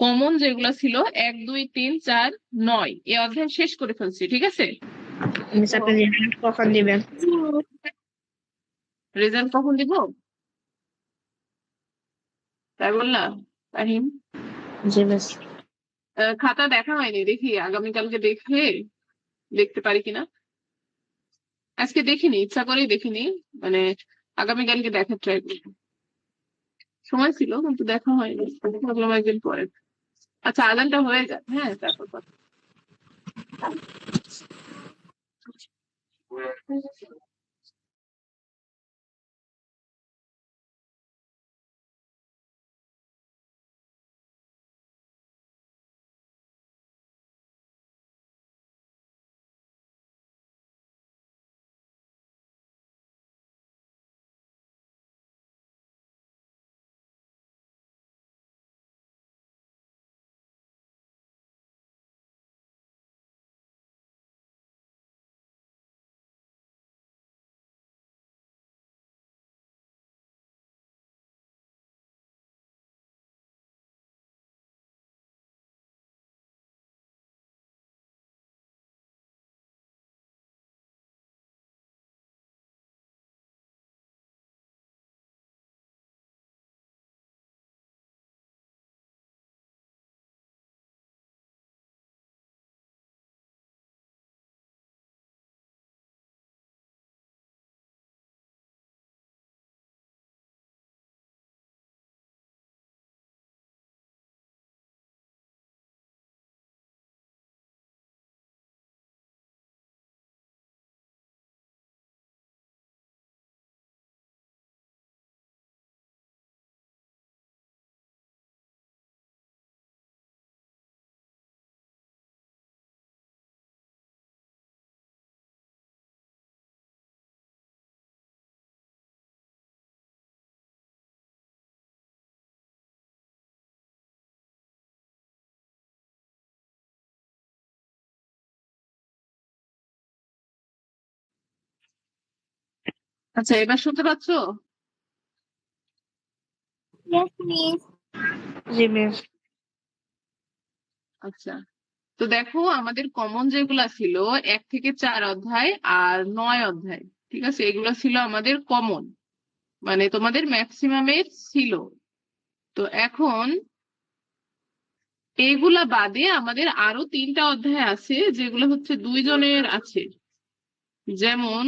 Common যেগুলা ছিল 1, 2, 3, 4, 9 এই অধ্যায় শেষ করে ফেলছি, ঠিক আছে? মিস আপনি রেজাল্ট কখন দিবেন? রেজাল্ট কখন দিব তাই বললাম ফাহিম? জি মিস। খাতা দেখা হয়নি, দেখি আগামীকালকে দেখতে পারি কিনা। আজকে দেখিনি, ইচ্ছা করেই দেখিনি, মানে আগামীকালকে দেখার ট্রাই করবো। সময় ছিল কিন্তু দেখা হয়নি, ভাবলাম একদিন পরে। আচ্ছা, আজানটা হয়ে যাক, হ্যাঁ, তারপর কথা। আচ্ছা, এবার শুনতে পাচ্ছো? Yes, miss. জি মিস। আচ্ছা, তো দেখো আমাদের কমন যেগুলা ছিল 1 থেকে 4 অধ্যায় আর 9 অধ্যায়, ঠিক আছে, এগুলা ছিল আমাদের কমন, মানে তোমাদের ম্যাক্সিমামের ছিল। তো এখন এইগুলা বাদে আমাদের আরো 3টা অধ্যায় আছে যেগুলো হচ্ছে 2 জনের আছে, যেমন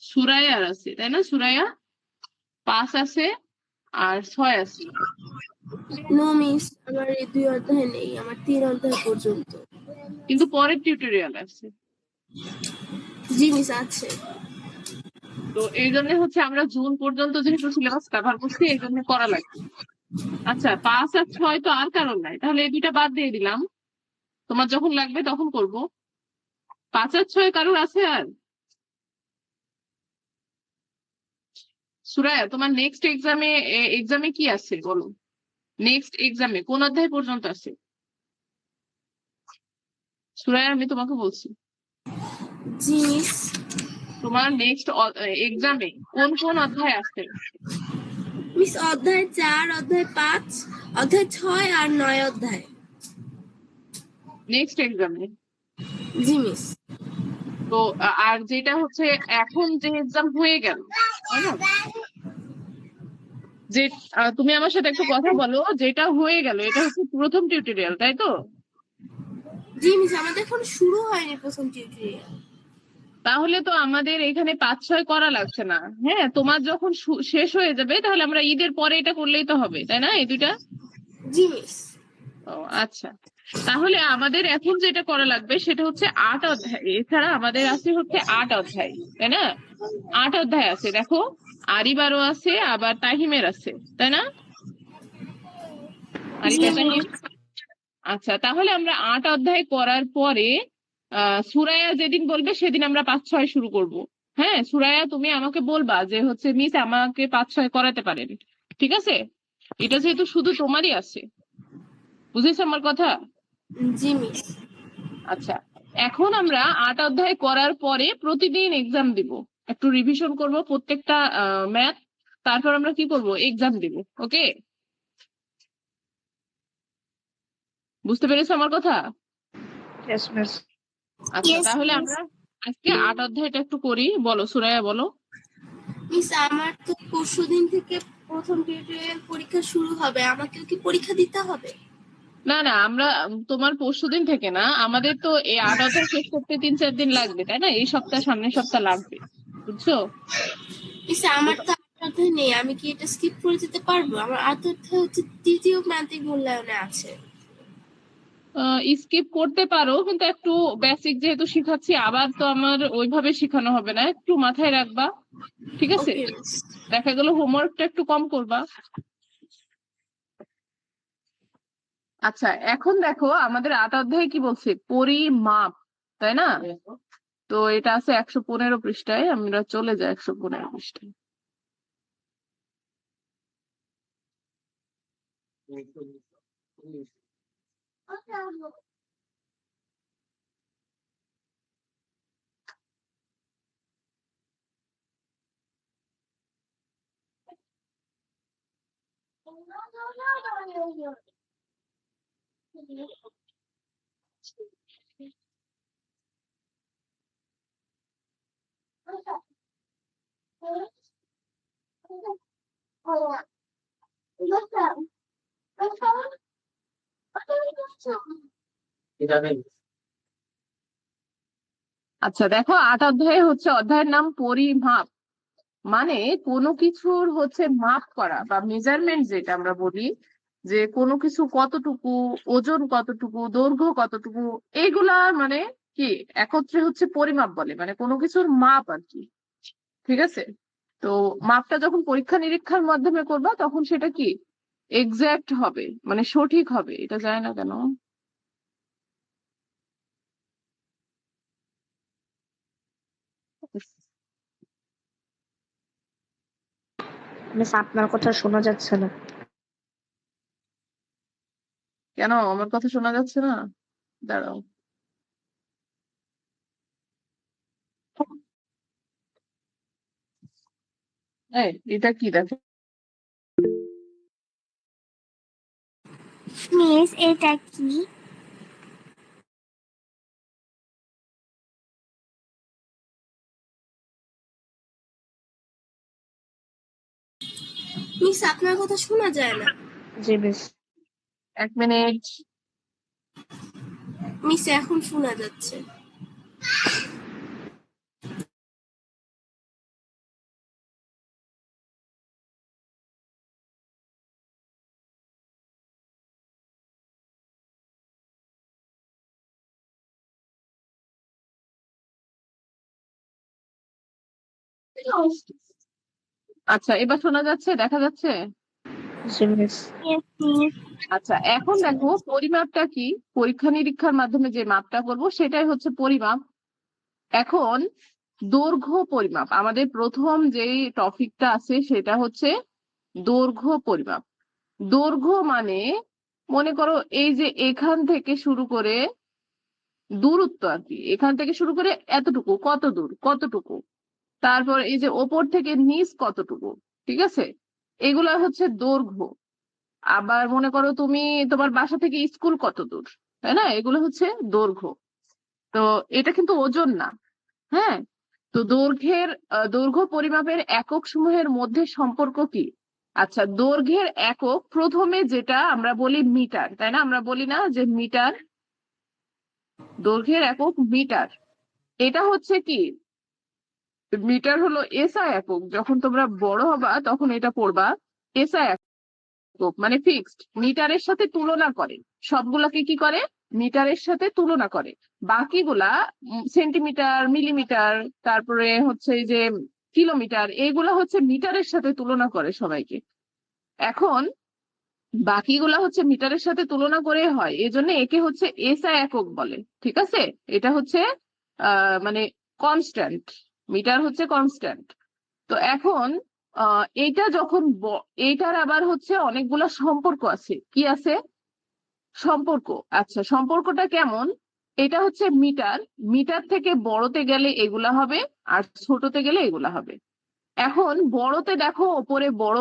সুরাইয়ার আছে, তাই না? সুরাইয়া 5 আছে আর 6 আছে। No, miss. আমার এই 2 অধ্যায় নেই, আমার 3 অধ্যায় পর্যন্ত। কিন্তু পরের টিউটোরিয়াল আছে। জি মিস, আছে। তো এই জন্য হচ্ছে আমরা জুন পর্যন্ত যেহেতু সিলেবাস কভার করছি এই জন্য করা লাগবে। আচ্ছা, 5 আর 6 তো আর কারণ নাই, তাহলে এই 2টা বাদ দিয়ে দিলাম, তোমার যখন লাগবে তখন করব। 5 আর 6 কারোর আছে আর? সুরায়া, তোমার নেক্সট এক্সামে কি আছে বলো? নেক্সট এক্সামে কোন অধ্যায় পর্যন্ত আছে? সুরায়া, আমি তোমাকে বলছি, জি মিস। তোমার নেক্সট এক্সামে কোন কোন অধ্যায় আছে? মিস, অধ্যায় 4, অধ্যায় 5, অধ্যায় 6 আর 9 অধ্যায়। নেক্সট এক্সামে? জি মিস। তো আর যেটা হচ্ছে এখন যে এক্সাম হয়ে গেল, তাই না, যে তুমি আমার সাথে একটু কথা বলো, যেটা হয়ে গেল এটা হচ্ছে প্রথম টিউটোরিয়াল, তাই তো? জি মিস, আমাদের এখন শুরু হয়নি প্রথম টিউটোরিয়াল। তাহলে তো আমাদের এখানে 5-6 করা লাগছে না। হ্যাঁ, তোমার যখন শেষ হয়ে যাবে তাহলে আমরা ঈদের পরে এটা করলেই তো হবে, তাই না? এই 2টা। জি মিস। ও আচ্ছা, তাহলে আমাদের এখন যেটা করা লাগবে সেটা হচ্ছে 8 অধ্যায়, এছাড়া আমাদের আছে হচ্ছে 8 অধ্যায়, তাই না? 8 অধ্যায় আছে, দেখো, আরিবারও আছে আবার তাহিমের আছে, তাই না? জি আরিবা, তাহিম। মিস। আচ্ছা, তাহলে আমরা 8 অধ্যায় করার পরে সুরায়া যেদিন বলবে সেদিন আমরা 5-6 শুরু করব। হ্যাঁ, সুরায়া, তুমি আমাকে বলবা যে হচ্ছে মিস আমাকে 5-6 করাতে পারেন, ঠিক আছে? এটা যেহেতু শুধু তোমারই আছে, বুঝেছো আমার কথা? জি মিস। আচ্ছা, এখন আমরা 8 অধ্যায় করার পরে প্রতিদিন এক্সাম দিব, একটু রিভিশন করব প্রত্যেকটা ম্যাথ, তারপর আমরা কি করব, এক্সাম দিব। ওকে? বুঝতে পেরেছো আমার কথা? Yes miss. আচ্ছা, Yes, তাহলে miss. আমরা আজকে 8 অধ্যায়টা একটু করি। বলো সুরাইয়া, বলো। মিস আমার তো পরশুদিন থেকে প্রথম টিউটোরিয়াল পরীক্ষা শুরু হবে, আমাকেও কি পরীক্ষা দিতে হবে? না না, আমরা তোমার পরশুদিন থেকে না, আমাদের তো এই 8 অধ্যায় শেষ করতে 3-4 দিন লাগবে, তাই না? এই সপ্তাহ সামনের সপ্তাহ লাগবে, বুঝছো? মিস আমার তো আট অধ্যায় নেই, আমি কি এটা স্কিপ করে যেতে পারবো? আমার আট অধ্যায় হচ্ছে তৃতীয় প্রান্তিক মূল্যায়নে আছে। স্কিপ করতে পারো, কিন্তু একটু বেসিক যেহেতু শিখাচ্ছি, আবার তো আমার ওইভাবে শেখানো হবে না, একটু মাথায় রাখবা, ঠিক আছে? ওকে মিস। দেখা গেল হোমওয়ার্কটা একটু কম করবা। আচ্ছা, এখন দেখো আমাদের 8 অধ্যায়ে কি বলছে, পরিমাপ, তাই না? তো এটা আছে 115 পৃষ্ঠায়, আমরা চলে যাই 115 পৃষ্ঠায়। আচ্ছা দেখো, 8 অধ্যায়ে হচ্ছে অধ্যায়ের নাম পরিমাপ। মানে কোনো কিছুর হচ্ছে মাপ করা বা মেজারমেন্ট, যেটা আমরা বলি যে কোনো কিছু কতটুকু, ওজন কতটুকু, দৈর্ঘ্য কতটুকু, এইগুলা মানে কি একত্রে হচ্ছে পরিমাপ বলে, মানে কোনো কিছুর মাপ আর কি। ঠিক আছে? তো মাপটা যখন পরীক্ষা নিরীক্ষার মাধ্যমে করবা তখন সেটা কি এক্সাক্ট হবে, মানে সঠিক হবে। এটা যায় না কেন? মিস আপনার কথা শোনা যাচ্ছে না। কেন আমার কথা শোনা যাচ্ছে না? দাঁড়াও। এটা কি দেখো? মিস এটা কি? মিস আপনার কথা শোনা যায় না। জি মিস। 1 মিনিট। মিস এখন শোনা যাচ্ছে। আচ্ছা, এবার শোনা যাচ্ছে, দেখা যাচ্ছে? জি মিস। আচ্ছা, এখন দেখো পরিমাপটা কি। পরীক্ষা নিরীক্ষার মাধ্যমে যে মাপটা করব সেটাই হচ্ছে পরিমাপ। এখন দৈর্ঘ্য পরিমাপ, আমাদের প্রথম যে টপিকটা আছে সেটা হচ্ছে দৈর্ঘ্য পরিমাপ। দৈর্ঘ্য মানে মনে করো এই যে এখান থেকে শুরু করে দূরত্ব আর কি, এখান থেকে শুরু করে এতটুকু, কত দূর, কতটুকু, তারপর এই যে ওপর থেকে নিচ কতটুকু, ঠিক আছে? এগুলা হচ্ছে দৈর্ঘ্য। আবার মনে করো তুমি তোমার বাসা থেকে স্কুল কত দূর, তাই না? এগুলো হচ্ছে দৈর্ঘ্য। তো এটা কিন্তু ওজন না। হ্যাঁ, তো দৈর্ঘ্য পরিমাপের একক সমূহের মধ্যে সম্পর্ক কি? আচ্ছা, দৈর্ঘ্যের একক প্রথমে যেটা আমরা বলি মিটার, তাই না? আমরা বলি না যে মিটার? দৈর্ঘ্যের একক মিটার। এটা হচ্ছে কি, মিটার হলো এসআই একক। যখন তোমরা বড় হবা তখন এটা পড়বা। এসআই একক মানে ফিক্সড, মিটারের সাথে তুলনা করে। সবগুলাকে কি করে? মিটারের সাথে তুলনা করে। বাকিগুলা সেন্টিমিটার, মিলিমিটার, তারপরে হচ্ছে এই যে কিলোমিটার, এগুলা হচ্ছে মিটারের সাথে তুলনা করে সবাইকে। এখন বাকিগুলা হচ্ছে মিটারের সাথে তুলনা করে হয়, এজন্য একে হচ্ছে এসআই একক বলে। ঠিক আছে? এটা হচ্ছে মানে কনস্ট্যান্ট। মিটার হচ্ছে কনস্ট্যান্ট। তো এখন এইটা যখন এইটার আবার হচ্ছে অনেকগুলা সম্পর্ক আছে। কি আছে? সম্পর্ক। আচ্ছা, সম্পর্কটা কেমন? এটা হচ্ছে মিটার। মিটার থেকে বড়তে গেলে এগুলা হবে, আর ছোটতে গেলে এগুলা হবে। এখন বড়তে দেখো ওপরে বড়,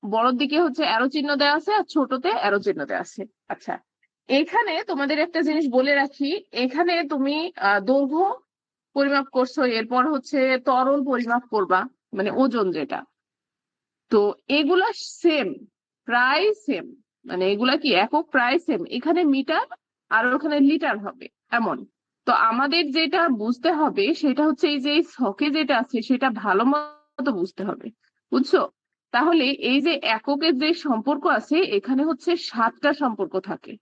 বড়র দিকে হচ্ছে অ্যারো চিহ্ন দেওয়া আছে, আর ছোটতে অ্যারো চিহ্ন দেওয়া আছে। আচ্ছা, এখানে তোমাদের একটা জিনিস বলে রাখি, এখানে তুমি দৈর্ঘ্য পরিমাপ করছো, এরপর হচ্ছে ত্বরণ পরিমাপ করবা, মানে ওজন যেটা। তো এগুলা সেম, প্রায় সেম, মানে এগুলা কি একক প্রায় সেম, এখানে মিটার আর ওখানে লিটার হবে এমন। তো আমাদের যেটা বুঝতে হবে সেটা হচ্ছে এই যে ছকে যেটা আছে সেটা ভালো মতো বুঝতে হবে, বুঝছো? তাহলে এই যে এককের যে সম্পর্ক আছে এখানে হচ্ছে 7টা সম্পর্ক থাকে,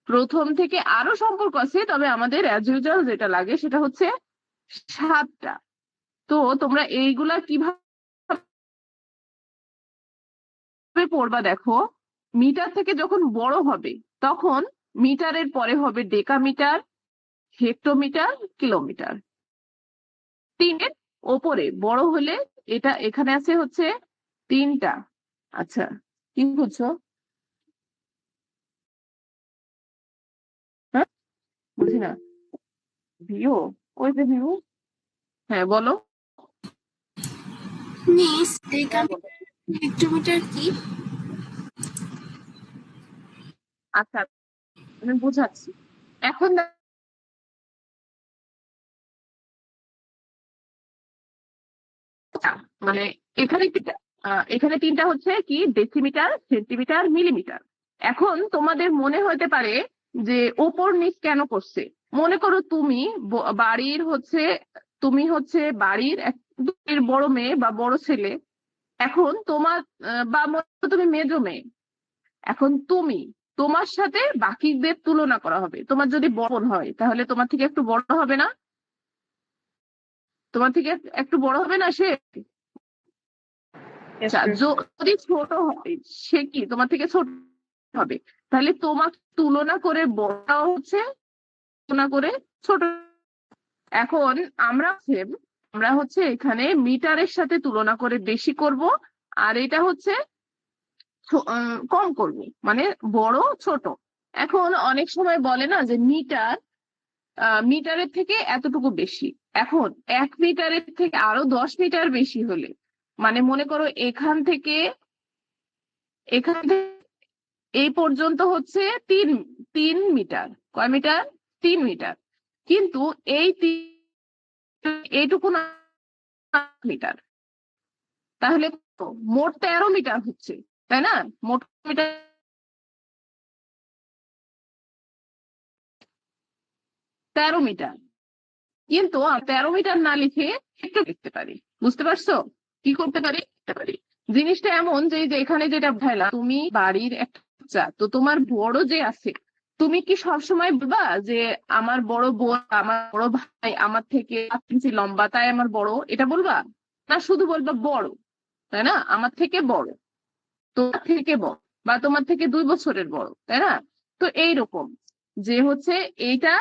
প্রথম থেকে আরো সম্পর্ক আছে, তবে আমাদের অ্যাজ ইউজুয়াল যেটা লাগে সেটা হচ্ছে 7টা। তো তোমরা এইগুলা কিভাবে পড়বা দেখো, মিটার থেকে যখন বড় হবে তখন মিটারের পরে হবে ডেকামিটার, হেক্টোমিটার, কিলোমিটার। তিনের ওপরে বড় হলে এটা এখানে আছে হচ্ছে 3টা। আচ্ছা, কি বুঝছো? হ্যাঁ, বুঝি না। ভিউ, ওই যে ভিউ। হ্যাঁ বলো। মিস হ্যাঁ বলো। ডেকামিটার হেক্টোমিটার কি? আচ্ছা, আমি বুঝাচ্ছি। এখন মানে এখানে এখানে 3টা হচ্ছে কি ডেসিমিটার, সেন্টিমিটার, মিলিমিটার। এখন তোমাদের মনে হতে পারে যে ওপর নিচ কেন করছে। মনে করো তুমি বাড়ির হচ্ছে, তুমি হচ্ছে বাড়ির বাড়ির বড় মেয়ে বা বড় ছেলে। এখন তোমার বা মনে করো তুমি মেজো মেয়ে। এখন তুমি, তোমার সাথে বাকিদের তুলনা করা হবে। তোমার যদি বড় বোন হয় তাহলে তোমার থেকে একটু বড় হবে না? তোমার থেকে একটু বড় হবে না সে? Yes, আচ্ছা, miss. যদি ছোট হয় সে কি তোমার থেকে ছোট হবে? তাহলে তোমাকে তুলনা করে বড় হচ্ছে, তুলনা করে ছোট। এখন আমরা হচ্ছে এখানে মিটারের সাথে তুলনা করে বেশি করব, আর এটা হচ্ছে কম করব, মানে বড় ছোট। এখন অনেক সময় বলে না যে মিটারের থেকে এতটুকু বেশি। এখন 1 মিটারের থেকে আরো 10 মিটার বেশি হলে, মানে মনে করো এখান থেকে এই পর্যন্ত হচ্ছে তিন 3 মিটার। কয় মিটার? 3 মিটার। কিন্তু এইটুকু না, মিটার। তাহলে কত? মোট 13 মিটার হচ্ছে, তাই না? মোট মিটার 13 মিটার। কিন্তু 13 মিটার না লিখে একটু লিখতে পারি, বুঝতে পারছো? কি করতে পারি? লিখতে পারি। জিনিসটা এমন যে যে এখানে যেটা ভাইলা, তুমি বাড়ির একটা বাচ্চা, তো তোমার বড় যে আছে, তুমি কি সবসময় বলবা যে আমার বড় বোন, আমার বড় ভাই আমার থেকে 5 ইঞ্চি লম্বা তাই আমার বড়, এটা বলবা? না, শুধু বলবা বড়, তাই না? আমার থেকে বড়, তোমার থেকে বড়, বা তোমার থেকে 2 বছরের বড়, তাই না? তো এইরকম যে হচ্ছে এইটা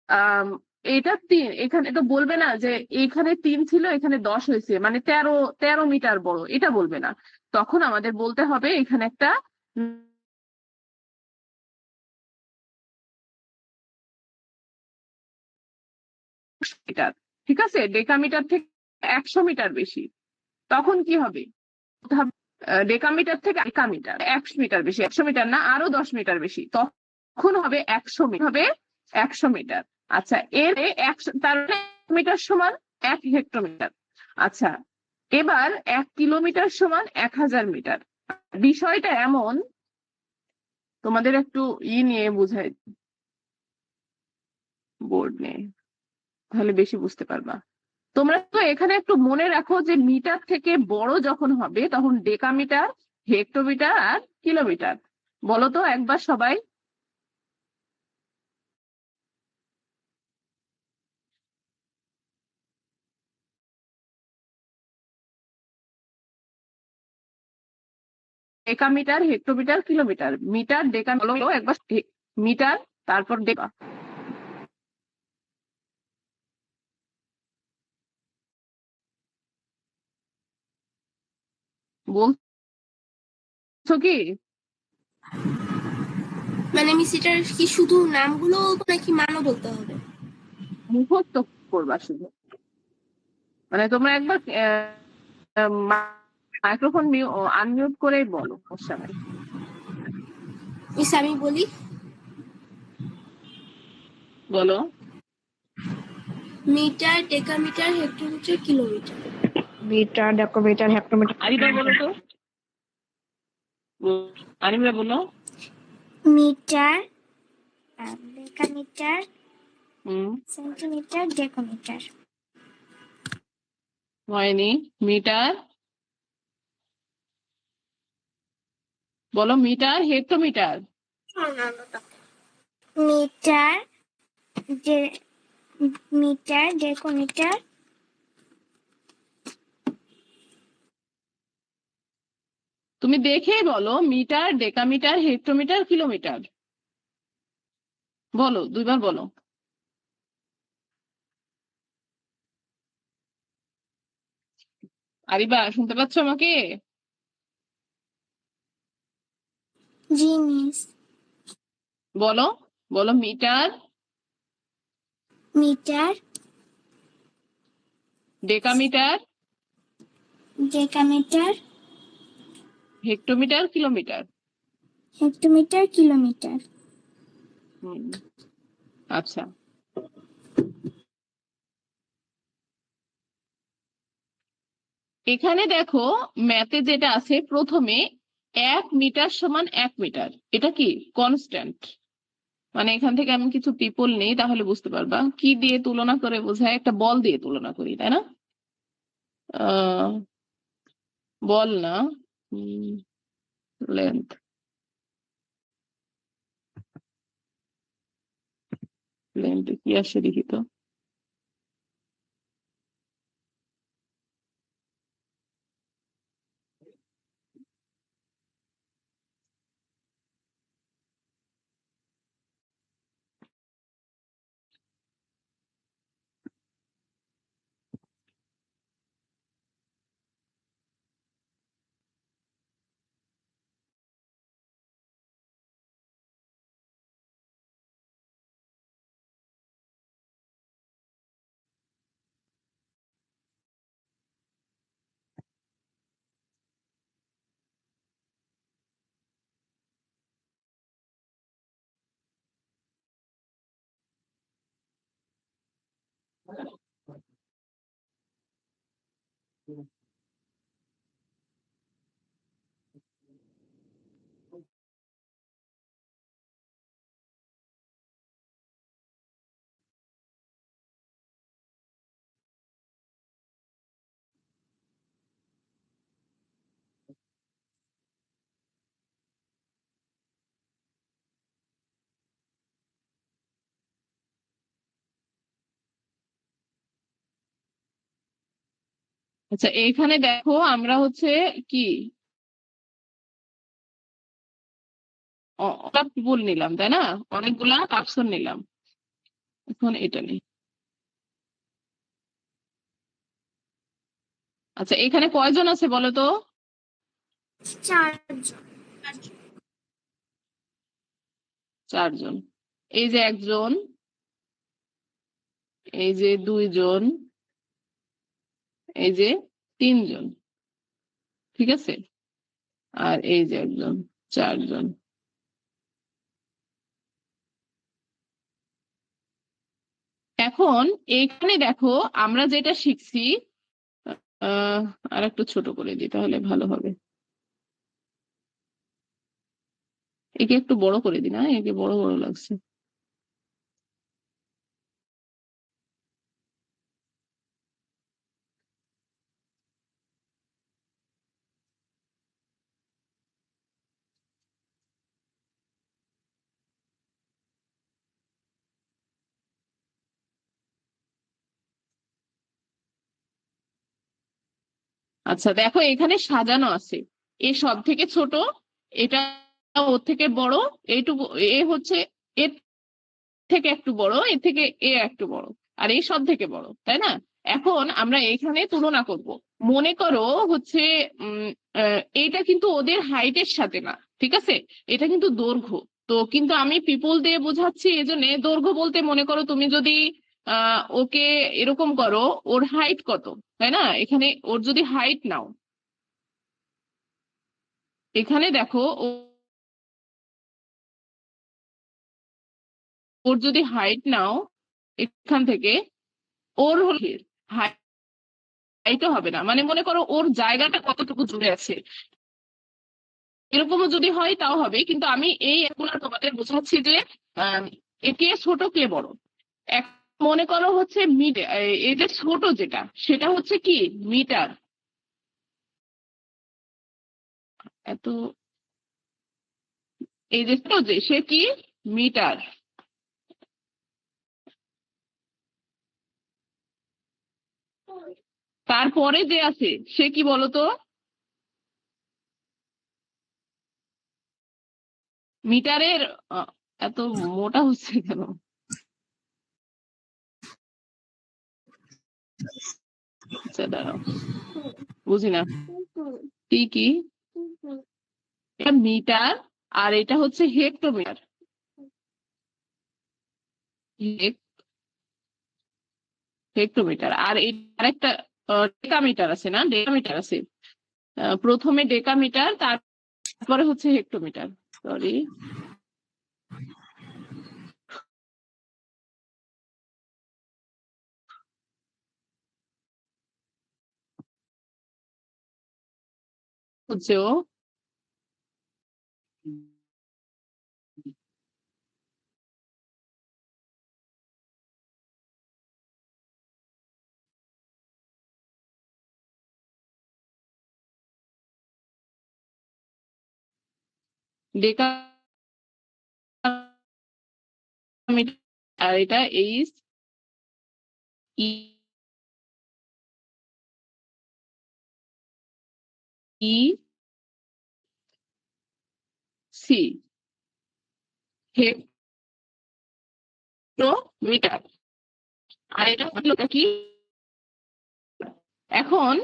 আহ এটা 3, এখানে তো বলবে না যে এখানে 3 ছিল এখানে 10 হয়েছে, মানে 13 মিটার বড়, এটা বলবে না। তখন আমাদের বলতে হবে এখানে একটা মিটার, ঠিক আছে? ডেকামিটার থেকে 100 মিটার বেশি। তখন কি হবে? ডেকামিটার থেকে একামিটার 100 মিটার বেশি, 100 মিটার না, আরো 10 মিটার বেশি, তখন হবে 100 মিটার, হবে 100 মিটার। আচ্ছা, এর 100, তার মানে 1 মিটার সমান 1 হেক্টোমিটার। আচ্ছা, এবার 1 কিলোমিটার সমান 1000 মিটার। বিষয়টা এমন, তোমাদের একটু নিয়ে বুঝাই, বোর্ড নিয়ে, তাহলে বেশি বুঝতে পারবা। তোমরা তো এখানে একটু মনে রাখো যে মিটার থেকে বড় যখন হবে তখন ডেকামিটার, হেক্টোমিটার আর কিলোমিটার। বলো তো একবার সবাই। Decametre, hectometre, kilometre. মিটার, ডেকা, বলো একবার। মিটার, তারপর ডেকা। বলছো কি? মানে মিস এটার কি শুধু নামগুলো বলবো নাকি মানও বলতে হবে? মুখস্থ করবা শুধু। মানে তোমরা একবার মাইক্রোফোন আনমিউট করেই বলো, সমস্যা নাই। মিস আমি বলি, বলো। Metre, decametre, hectometre, kilometre. Metre, decametre, hectometre. Ariba বলো তো। আরিবা বলো। মিটার, ডেকামিটার, হুম। Centimetre, decametre. হয়নি। মিটার বলো, metre, hectometre. Metre, metre, decametre, তুমি দেখে বলো, মিটার, ডেকামিটার, হেক্টোমিটার, কিলোমিটার। বলো, দুইবার বলো। আরিবা শুনতে পাচ্ছ আমাকে? জিনিস। বলো, বলো। Metre, metre, decametre, decametre, hectometre, kilometre. Hectometre, kilometre. হুম। আচ্ছা, এখানে দেখো ম্যাথে যেটা আছে, প্রথমে 1 মিটার সমান 1 মিটার, এটা কি কনস্ট্যান্ট। মানে এখান থেকে আমি কিছু পিপল নেই, তাহলে বুঝতে পারবা কি দিয়ে তুলনা করে বোঝায়। একটা বল দিয়ে তুলনা করি, তাই না? আহ বল না, লেন্থ। লেন্থ কি আসে দেখি তো। আচ্ছা, এইখানে দেখো আমরা হচ্ছে কি পিপল নিলাম, তাই না? অনেকগুলা পার্সন নিলাম। এখন এটা নেই। আচ্ছা, এখানে কয়জন আছে বলো তো? চারজন। 4 জন। এই যে 1 জন, এই যে 2 জন, এই যে 3 জন, ঠিক আছে? আর এই যে 1 জন, 4 জন। এখন এইখানে দেখো আমরা যেটা শিখছি, আহ আর একটু ছোট করে দিই তাহলে ভালো হবে। একে একটু বড় করে দিই, না একে বড় বড় লাগছে। আচ্ছা দেখো, এখানে সাজানো আছে, এ সব থেকে ছোট, এটা ওর থেকে বড়, এইটুকু, এ হচ্ছে এর থেকে একটু বড়, এর থেকে এ একটু বড়, আর এই সব থেকে বড়, তাই না? এখন আমরা এখানে তুলনা করব। মনে করো হচ্ছে এইটা কিন্তু ওদের হাইটের সাথে না, ঠিক আছে? এটা কিন্তু দৈর্ঘ্য। তো কিন্তু আমি পিপল দিয়ে বোঝাচ্ছি, এজন্য দৈর্ঘ্য বলতে মনে করো তুমি যদি ওকে এরকম করো, ওর হাইট কত, তাই না? এখানে ওর যদি হাইট নাও, এখানে দেখো ও ওর যদি হাইট নাও এখান থেকে, ওর হলে হাইটও হবে না, মানে মনে করো ওর জায়গাটা কতটুকু জুড়ে আছে এরকমও যদি হয় তাও হবে, কিন্তু আমি এই এগুলো তোমাদের বোঝাচ্ছি যে কে ছোট কে বড়। এক মনে করো হচ্ছে মিড, এই যে ছোট যেটা সেটা হচ্ছে কি মিটার, এত এই যে ছোট যে সে কি মিটার। তারপরে যে আছে সে কি বলতো, মিটারের এত মোটা হচ্ছে কেন, আচ্ছা দাঁড়াও বুঝি না কি কি, এটা মিটার আর এটা হচ্ছে হেক্টোমিটার। হেক্টোমিটার আর আরেকটা ডেকামিটার আছে না, ডেকামিটার আছে। প্রথমে ডেকামিটার তারপরে হচ্ছে হেক্টোমিটার। সরি, হচ্ছে ও ডেকামিটার আর এটা H E E C, hectometre. আর এটা হলো কি এখন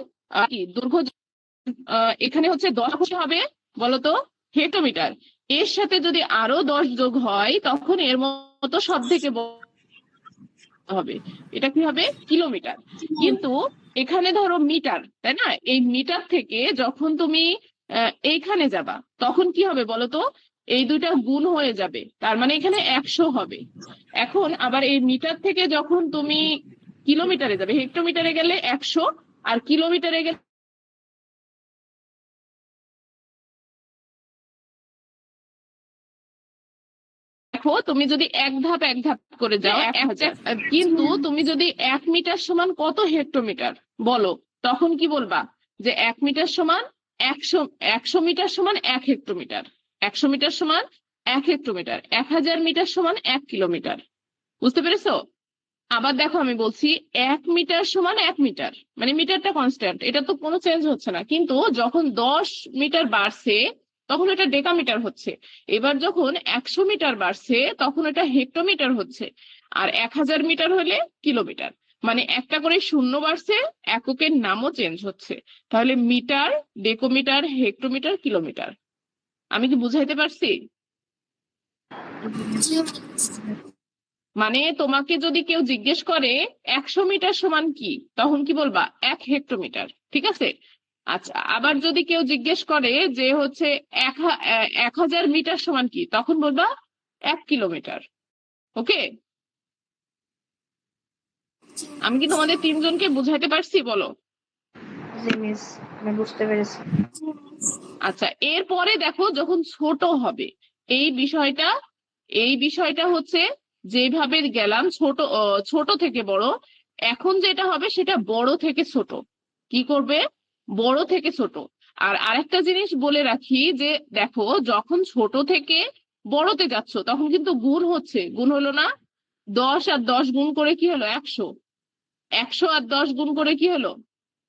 কি দৈর্ঘ্য, এখানে হচ্ছে 10 হবে বলতো হেক্টোমিটার, এর সাথে যদি আরো 10 যোগ হয় তখন এর মতো সব থেকে হবে, এটা কি হবে কিলোমিটার। কিন্তু এখানে ধরো মিটার, তাই না, এই মিটার থেকে যখন তুমি এইখানে যাবা তখন কি হবে বলতো, এই দুইটা গুণ হয়ে যাবে, তার মানে এখানে 100 হবে। এখন আবার এই মিটার থেকে যখন তুমি কিলোমিটারে যাবে, হেক্টোমিটারে গেলে 100 আর কিলোমিটারে গেলে দেখো তুমি যদি এক ধাপ করে যাও 1000, কিন্তু তুমি যদি 1 মিটার সমান কত হেক্টোমিটার বলো, তখন কি বলবা যে 1 মিটার সমান 100 মিটার সমান 1 হেক্টোমিটার, 100 মিটার সমান 1 হেক্টোমিটার, 1000 মিটার সমান 1 কিলোমিটার। বুঝতে পেরেছো? আবার দেখো আমি বলছি 1 মিটার সমান 1 মিটার, মানে মিটারটা কনস্ট্যান্ট, এটা তো কোনো চেঞ্জ হচ্ছে না, কিন্তু যখন 10 মিটার বাড়ছে তখন এটা ডেকামিটার হচ্ছে, এবার যখন 100 মিটার বাড়ছে তখন এটা হেক্টোমিটার হচ্ছে, আর 1000 মিটার হলে কিলোমিটার। মানে একটা করে শূন্য বাড়ছে, এককের নামও চেঞ্জ হচ্ছে। তাহলে মিটার, ডেকোমিটার, হেক্টোমিটার, কিলোমিটার। আমি কি বুঝাইতে পারছি? মানে তোমাকে যদি কেউ জিজ্ঞেস করে 100 মিটার সমান কি, তখন কি বলবা 1 হেক্টোমিটার, ঠিক আছে। আচ্ছা, আবার যদি কেউ জিজ্ঞেস করে যে হচ্ছে 1000 মিটার সমান কি, তখন বলবা 1 কিলোমিটার। ওকে, আমি কি তোমাদের তিনজনকে বুঝাইতে পারছি বলো? জি মিস, আমি বুঝতে পেরেছি। আচ্ছা, এরপরে দেখো যখন ছোট হবে এই বিষয়টা হচ্ছে যেভাবে গেলাম ছোট থেকে বড়, এখন যেটা হবে সেটা বড় থেকে ছোট। কি করবে? বড় থেকে ছোট। আর আরেকটা জিনিস বলে রাখি যে দেখো যখন ছোট থেকে বড়তে যাচ্ছ তখন কিন্তু গুণ হচ্ছে, গুণ হলো না, 10 আর 10 গুণ করে কি হলো 100, 100 আর 10 গুণ করে কি হলো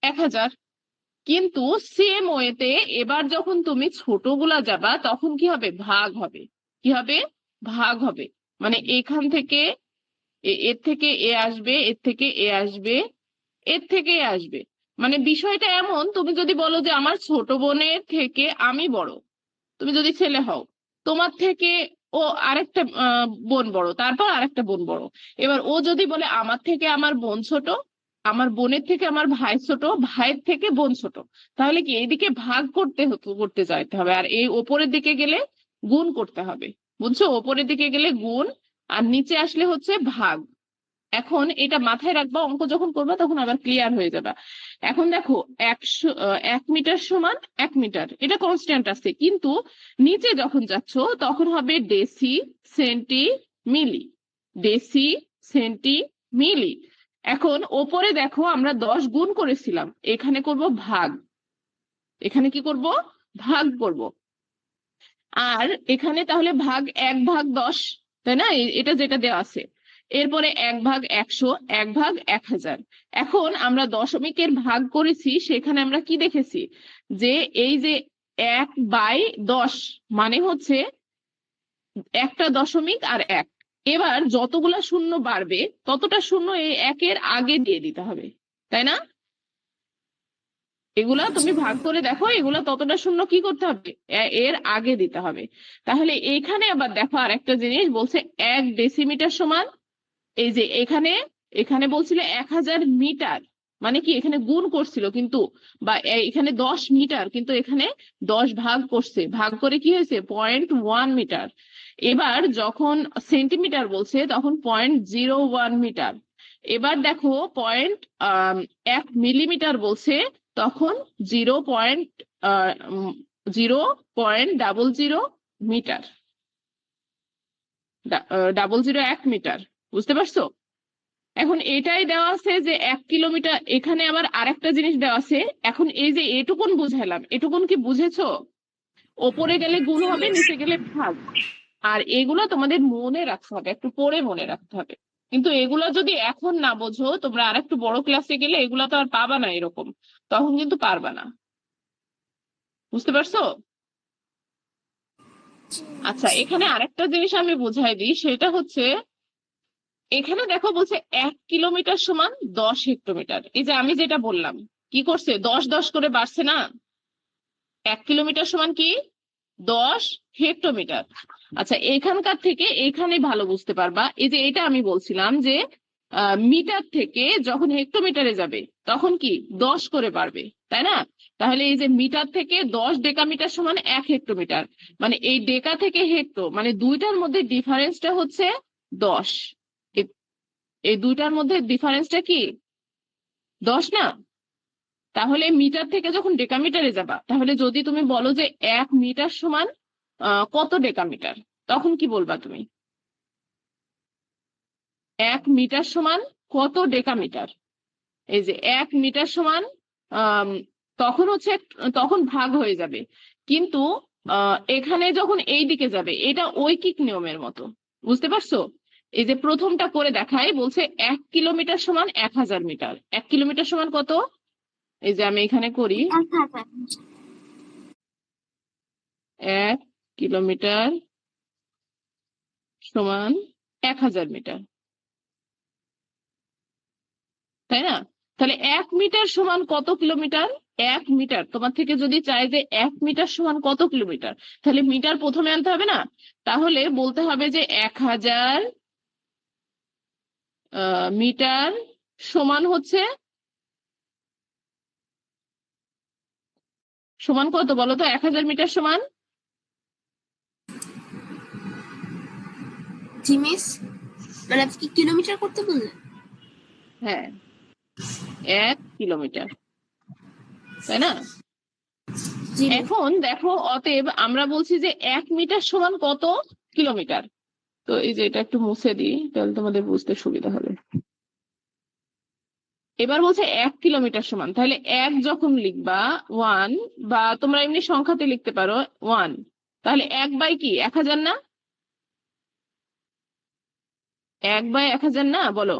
1000। কিন্তু সেম ওয়েতে এবার যখন তুমি ছোটগুলা যাবা তখন কি হবে? ভাগ হবে। কি হবে? ভাগ হবে। মানে এখান থেকে এর থেকে এ আসবে, এর থেকে এ আসবে, এর থেকে এ আসবে। মানে বিষয়টা এমন, তুমি যদি বলো যে আমার ছোট বোনের থেকে আমি বড়, তুমি যদি ছেলে হও, তোমার থেকে ও আরেকটা বোন বড়, তারপর আরেকটা বোন বড়। এবার ও যদি বলে আমার থেকে আমার বোন ছোট, আমার বোনের থেকে আমার ভাই ছোট, ভাইয়ের থেকে বোন ছোট, তাহলে কি এইদিকে ভাগ করতে যাইতে হবে, আর এই ওপরের দিকে গেলে গুণ করতে হবে। বুঝছো? ওপরের দিকে গেলে গুণ, আর নিচে আসলে হচ্ছে ভাগ। এখন এটা মাথায় রাখবা, অঙ্ক যখন করবা তখন আবার ক্লিয়ার হয়ে যাবে। এখন দেখো 1 মিটার সমান 1 মিটার, এটা কনস্ট্যান্ট আছে, কিন্তু নিচে যখন যাচ্ছ তখন হবে deci centi milli, deci centi milli. এখন ওপরে দেখো আমরা 10 গুণ করেছিলাম, এখানে করব ভাগ, এখানে কি করব, ভাগ করব। আর এখানে তাহলে ভাগ 1/10, তাই না, এটা যেটা দেওয়া আছে। এরপরে 1/100, 1/1000। এখন আমরা দশমিকের ভাগ করেছি, সেখানে আমরা কি দেখেছি যে এই যে 1/10 মানে হচ্ছে একটা দশমিক আর 1। এবার যতগুলা শূন্য বাড়বে ততটা শূন্য এই 1-এর আগে দিয়ে দিতে হবে, তাই না? এগুলা তুমি ভাগ করে দেখো, এগুলা ততটা শূন্য কি করতে হবে, এর আগে দিতে হবে। তাহলে এখানে আবার দেখো আর একটা জিনিস বলছে 1 ডেসিমিটার সমান, এই যে এখানে এখানে বলছিল 1000 মিটার, মানে কি এখানে গুণ করছিল কিন্তু, বা এখানে 10 মিটার, কিন্তু এখানে 10 ভাগ করছে, ভাগ করে কি হয়েছে 0.1 মিটার। এবার যখন সেন্টিমিটার বলছে তখন 0.01 মিটার। এবার দেখো 1 মিলিমিটার বলছে, তখন 0.00 মিটার, 1 মিটার। বুঝতে পারছো? এখন এটাই দেওয়া আছে যে 1 কিলোমিটার, এখানে আবার আরেকটা জিনিস দেওয়া আছে। এখন এই যে এটুকুন বুঝাইলাম, এটুকুন কি বুঝেছো? ওপরে গেলে গুণ হবে, নিচে গেলে ভাগ। আর এগুলো তোমাদের মনে রাখতে হবে, একটু পরে মনে রাখতে হবে। কিন্তু এগুলো যদি এখন না বোঝো, তোমরা আর একটু বড় ক্লাসে গেলে এগুলো তো আর পাবা না এরকম, তখন কিন্তু পারবা না। বুঝতে পারছো? আচ্ছা, এখানে আরেকটা জিনিস আমি বুঝাই দিই, সেটা হচ্ছে এখানে দেখো বলছে 1 কিলোমিটার সমান 10 হেক্টোমিটার। এই যে আমি যেটা বললাম, কি করছে 10 করে বাড়ছে না, 1 কিলোমিটার সমান কি 10 হেক্টোমিটার। আচ্ছা, এখানকার থেকে এখানে ভালো বুঝতে পারবা, এই যে এটা আমি বলছিলাম যে মিটার থেকে যখন হেক্টোমিটারে যাবে তখন কি 10 করে বাড়বে, তাই না? তাহলে এই যে মিটার থেকে 10 ডেকামিটার সমান 1 হেক্টোমিটার, মানে এই ডেকা থেকে হেক্টো, মানে দুইটার মধ্যে ডিফারেন্সটা হচ্ছে 10। এই দুইটার মধ্যে ডিফারেন্সটা কি 10 না? তাহলে মিটার থেকে যখন ডেকামিটারে যাবা, তাহলে যদি তুমি বলো যে 1 মিটার সমান কত ডেকামিটার, তখন কি বলবা তুমি? 1 মিটার সমান কত ডেকামিটার? এই যে 1 মিটার সমান আহ তখন হচ্ছে, তখন ভাগ হয়ে যাবে। কিন্তু এখানে যখন এই দিকে যাবে, এটা ঐকিক নিয়মের মতো। বুঝতে পারছো? এই যে প্রথমটা করে দেখাই, বলছে 1 কিলোমিটার সমান 1000 মিটার। 1 কিলোমিটার সমান কত? এই যে আমি এখানে করি, 1 কিলোমিটার সমান 1000 মিটার, তাই না? তাহলে 1 মিটার সমান কত কিলোমিটার? 1 মিটার তোমার থেকে যদি চাই যে 1 মিটার সমান কত কিলোমিটার, তাহলে মিটার প্রথমে আনতে হবে না? তাহলে বলতে হবে যে 1000 মিটার সমান হচ্ছে, সমান কত বলো তো? 1000 মিটার সমান, জিমিস, মানে আপনি কি কিলোমিটার করতে বললেন? হ্যাঁ 1 কিলোমিটার, তাই না? জি মিস। এখন দেখো, অতএব আমরা বলছি যে 1 মিটার সমান কত কিলোমিটার। তো এই যে এটা একটু মুছে দিই, তাহলে তোমাদের বুঝতে সুবিধা হবে। এবার বলছে 1 কিলোমিটার সমান, তাহলে 1 যখন লিখবা 1, বা তোমরা এমনি সংখ্যাতে লিখতে পারো 1, তাহলে 1 বাই কি 1000 না? 1 বাই 1000 না, বলো?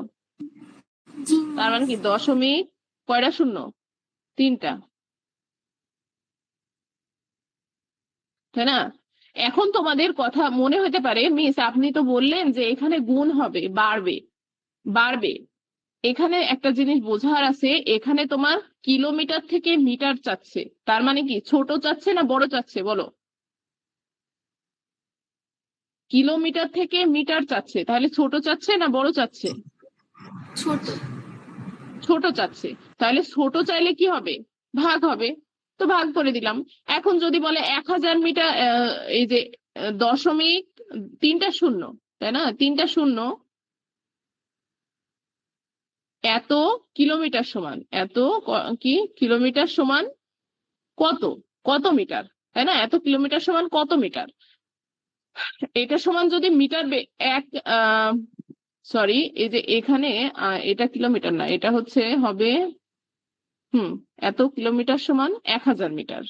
জি তার মানে কি দশমিক কয়টা শূন্য? 3টা, তাই না? এখন তোমাদের কথা মনে হতে পারে, মিস আপনি তো বললেন যে এখানে গুণ হবে, বাড়বে বাড়বে। এখানে একটা জিনিস বোঝার আছে, এখানে তোমার কিলোমিটার থেকে মিটার চাচ্ছে, তার মানে কি ছোট চাচ্ছে না বড় চাচ্ছে, বলো? কিলোমিটার থেকে মিটার চাচ্ছে, তাহলে ছোট চাচ্ছে না বড় চাচ্ছে? ছোট। ছোট চাচ্ছে। তাহলে ছোট চাইলে কি হবে, ভাগ হবে। তো ভাগ করে দিলাম। এখন যদি বলে 1000 মিটার, এই যে দশমিক 3টা শূন্য, তাই না? 3টা শূন্য, এত কিলোমিটার সমান, এত কি কিলোমিটার সমান কত, কত মিটার, তাই না? এত কিলোমিটার সমান কত মিটার, এটা সমান যদি মিটার এক, সরি, এই যে এখানে এটা কিলোমিটার না, এটা হচ্ছে হবে, হুম, এত কিলোমিটার সমান 1000 মিটার।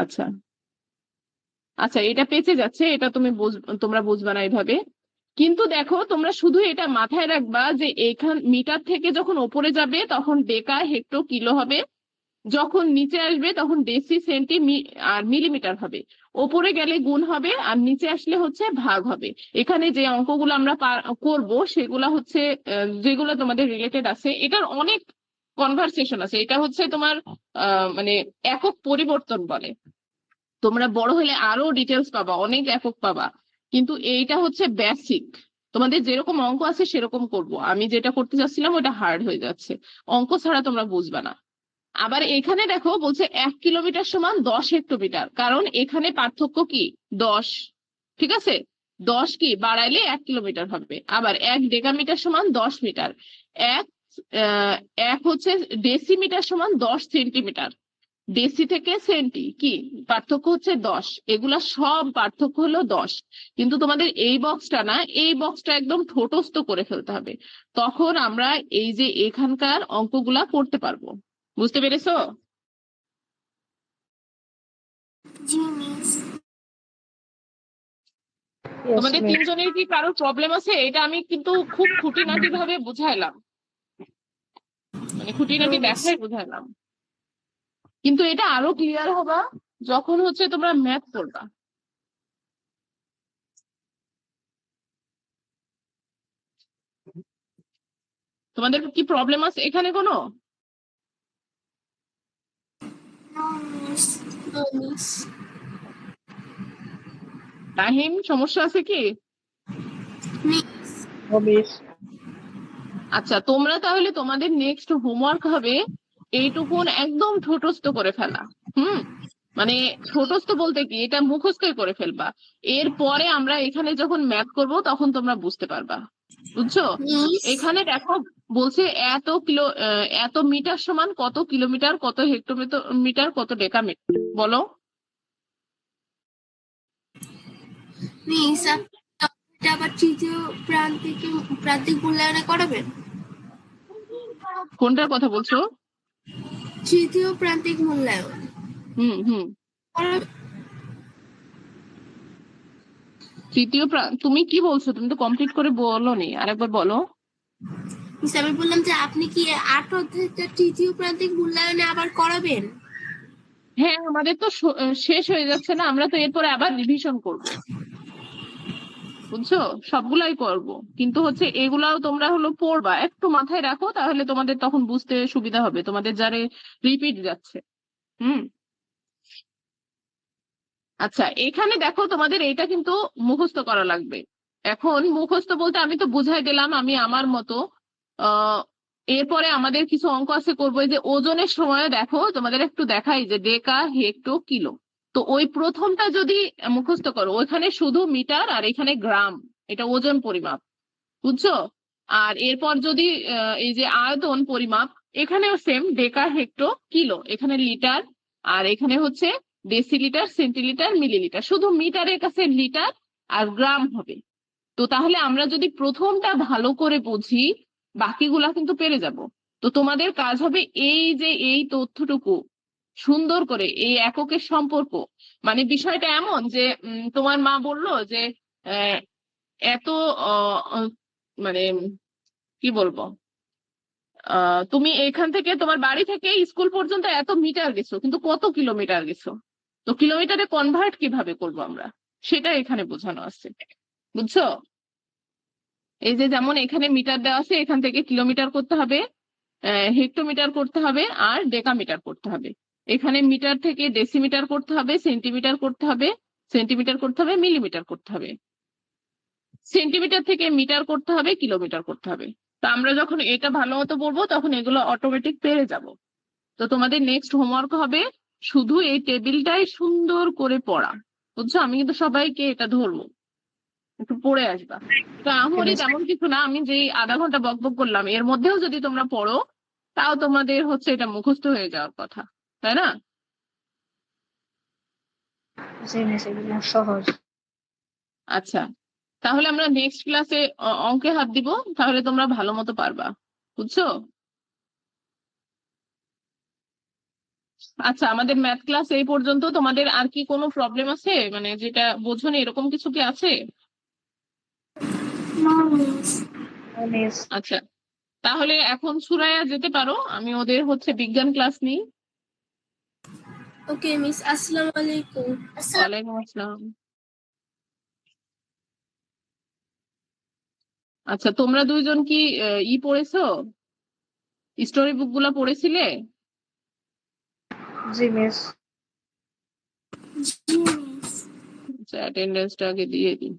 আচ্ছা আচ্ছা, এটা পেঁচে যাচ্ছে, এটা তোমরা বুঝবা না এইভাবে। কিন্তু দেখো, তোমরা শুধু এটা মাথায় রাখবা যে মিটার থেকে যখন ওপরে যাবে তখন ডেকা হেক্টো কিলো হবে, যখন নিচে আসবে তখন ডেসি সেন্টি আর মিলিমিটার হবে। ওপরে গেলে গুণ হবে আর নিচে আসলে হচ্ছে ভাগ হবে। এখানে যে অঙ্কগুলো আমরা করব সেগুলা হচ্ছে যেগুলো তোমাদের রিলেটেড আছে, এটার অনেক কনভারসেশন আছে। এটা হচ্ছে তোমার মানে একক পরিবর্তন বলে। তোমরা বড় হলে আরো ডিটেলস পাবা, অনেক একক পাবা, কিন্তু এইটা হচ্ছে বেসিক। তোমাদের যেরকম অঙ্ক আছে সেরকম করব, আমি যেটা করতে চাচ্ছিলাম ওটা হার্ড হয়ে যাচ্ছে, অঙ্ক ছাড়া তোমরা বুঝবা না। আবার এখানে দেখো বলছে 1 কিলোমিটার সমান 10 হেক্টোমিটার, কারণ এখানে পার্থক্য কি 10, ঠিক আছে? 10 কি বাড়াইলে 1 কিলোমিটার হবে। আবার 1 ডেকামিটার সমান 10 মিটার, এক এক হচ্ছে ডেসিমিটার সমান 10 সেন্টিমিটার। ডেসি থেকে সেন্টি কি পার্থক্য হচ্ছে 10, এগুলা সব পার্থক্য হলো 10। কিন্তু তোমাদের এই বক্সটা না, এই বক্সটা একদম ঠোঁটস্থ করে ফেলতে হবে, তখন আমরা এই যে এখানকার অঙ্কগুলা করতে পারবো। বুঝতে পেরেছো? জি মিস। Yes, তোমাদের miss. তিনজনের কি কারোর প্রবলেম আছে? এটা আমি কিন্তু খুব খুঁটিনাটি ভাবে বুঝাইলাম, মানে খুঁটিনাটি দেখাই বুঝাইলাম, কিন্তু এটা আরো ক্লিয়ার হবা যখন হচ্ছে তোমরা ম্যাথ করবা। তোমাদের কি প্রবলেম আছে এখানে কোনো? No miss. No miss. Tahim, সমস্যা আছে কি? মিস। No, miss. আচ্ছা, তোমরা তাহলে তোমাদের নেক্সট হোমওয়ার্ক হবে এইটুকুন একদম ঠোঁটস্থ করে ফেলা। মানে ঠোঁটস্থ বলতে কি, এটা মুখস্থই করে ফেলবা। এরপরে আমরা এখানে যখন ম্যাথ করব তখন তোমরা বুঝতে পারবা। বুঝছো? মিস। এখানে দেখো বলছে এত মিটার সমান কত কিলোমিটার, কত হেক্টোমিটার, কত ডেকামিটার, বলো। মিস, আপনি এটা আবার তৃতীয় প্রান্তিক মূল্যায়নে করাবেন? কোনটার কথা বলছো? তৃতীয় প্রান্তিক মূল্যায়ন হুম হুম করাবেন? তুমি কি বলছো? তুমি তো কমপ্লিট করে বলোনি, আরেকবার বলো। মিস, আমি বললাম যে আপনি কি 8 অধ্যায়টা তৃতীয় প্রান্তিক মূল্যায়নে আবার করাবেন? হ্যাঁ, আমাদের তো শেষ হয়ে যাচ্ছে না, আমরা তো এরপরে আবার রিভিশন করব। বুঝছো? সবগুলাই করব, কিন্তু হচ্ছে এগুলাও তোমরা হলো পড়বা, একটু মাথায় রাখো, তাহলে তোমাদের তখন বুঝতে সুবিধা হবে, তোমাদের যারে রিপিট যাচ্ছে। হুম আচ্ছা, এখানে দেখো তোমাদের এটা কিন্তু মুখস্থ করা লাগবে। এখন মুখস্থ বলতে আমি তো বুঝাই দিলাম আমি আমার মতো। আহ এরপরে আমাদের কিছু অঙ্ক আছে করবো, এই যে ওজনের সময় দেখো তোমাদের একটু দেখাই যে ডেকা হেক্টো কিলো। তো ওই প্রথমটা যদি মুখস্থ করো, ওইখানে শুধু মিটার আর এখানে গ্রাম, এটা ওজন পরিমাপ। বুঝছো? আর এরপর যদি এই যে আয়তন পরিমাপ, এখানেও সেম ডেকা হেক্টো কিলো, এখানে লিটার আর এখানে হচ্ছে ডেসিলিটার সেন্টিলিটার মিলিলিটার, শুধু মিটারের কাছে লিটার আর গ্রাম হবে। তো তাহলে আমরা যদি প্রথমটা ভালো করে বুঝি বাকিগুলা কিন্তু পেরে যাব। তো তোমাদের কাজ হবে এই যে এই তথ্যটুকু সুন্দর করে, এই এককের সম্পর্ক, মানে বিষয়টা এমন যে তোমার মা বললো যে আহ, এত মানে কি বলবো, তুমি এখান থেকে তোমার বাড়ি থেকে স্কুল পর্যন্ত এত মিটার গেছো, কিন্তু কত কিলোমিটার গেছো, তো কিলোমিটারে কনভার্ট কিভাবে করব আমরা, সেটা এখানে বোঝানো আছে। বুঝছো? এই যে যেমন এখানে মিটার দেওয়া আছে, এখান থেকে কিলোমিটার করতে হবে, হেক্টোমিটার করতে হবে আর ডেকামিটার করতে হবে। এখানে মিটার থেকে ডেসিমিটার করতে হবে, সেন্টিমিটার করতে হবে, সেন্টিমিটার করতে হবে, মিলিমিটার করতে হবে, সেন্টিমিটার থেকে মিটার করতে হবে, কিলোমিটার করতে হবে। তো আমরা যখন এটা ভালো মতো বলবো তখন এগুলো অটোমেটিক পেরে যাব। তো তোমাদের নেক্সট হোমওয়ার্ক হবে শুধু এই টেবিলটাই সুন্দর করে পড়া। বুঝছো? আমি কিন্তু সবাইকে এটা ধরবো একটু পড়ে আসবা। তো আহামরি তেমন কিছু না, আমি যেই আধা ঘন্টা বকবক করলাম এর মধ্যেও যদি তোমরা পড়ো তাও তোমাদের হচ্ছে এটা মুখস্থ হয়ে যাওয়ার কথা, তাই না? জি মিস, এগুলো সহজ। আচ্ছা, তাহলে আমরা নেক্সট ক্লাসে অঙ্কে হাত দিব, তাহলে তোমরা ভালো মতো পারবা, বুঝছো? আচ্ছা, আমাদের ম্যাথ ক্লাস এই পর্যন্ত। তোমাদের আর কি কোনো প্রবলেম আছে, মানে যেটা বোঝোনি এরকম কিছু কি আছে? No miss. মিস। আচ্ছা, তাহলে এখন সুরায়া যেতে পারো, আমি ওদের হচ্ছে বিজ্ঞান ক্লাস নিই। ওকে মিস, আসসালামু আলাইকুম। ওয়ালাইকুম আসসালাম। আচ্ছা, তোমরা দুইজন কি পড়েছো, স্টোরি বুক গুলা পড়েছিলে? জি মিস। জি মিস। আচ্ছা, অ্যাটেন্ডেন্সটা আগে দিয়ে দিই।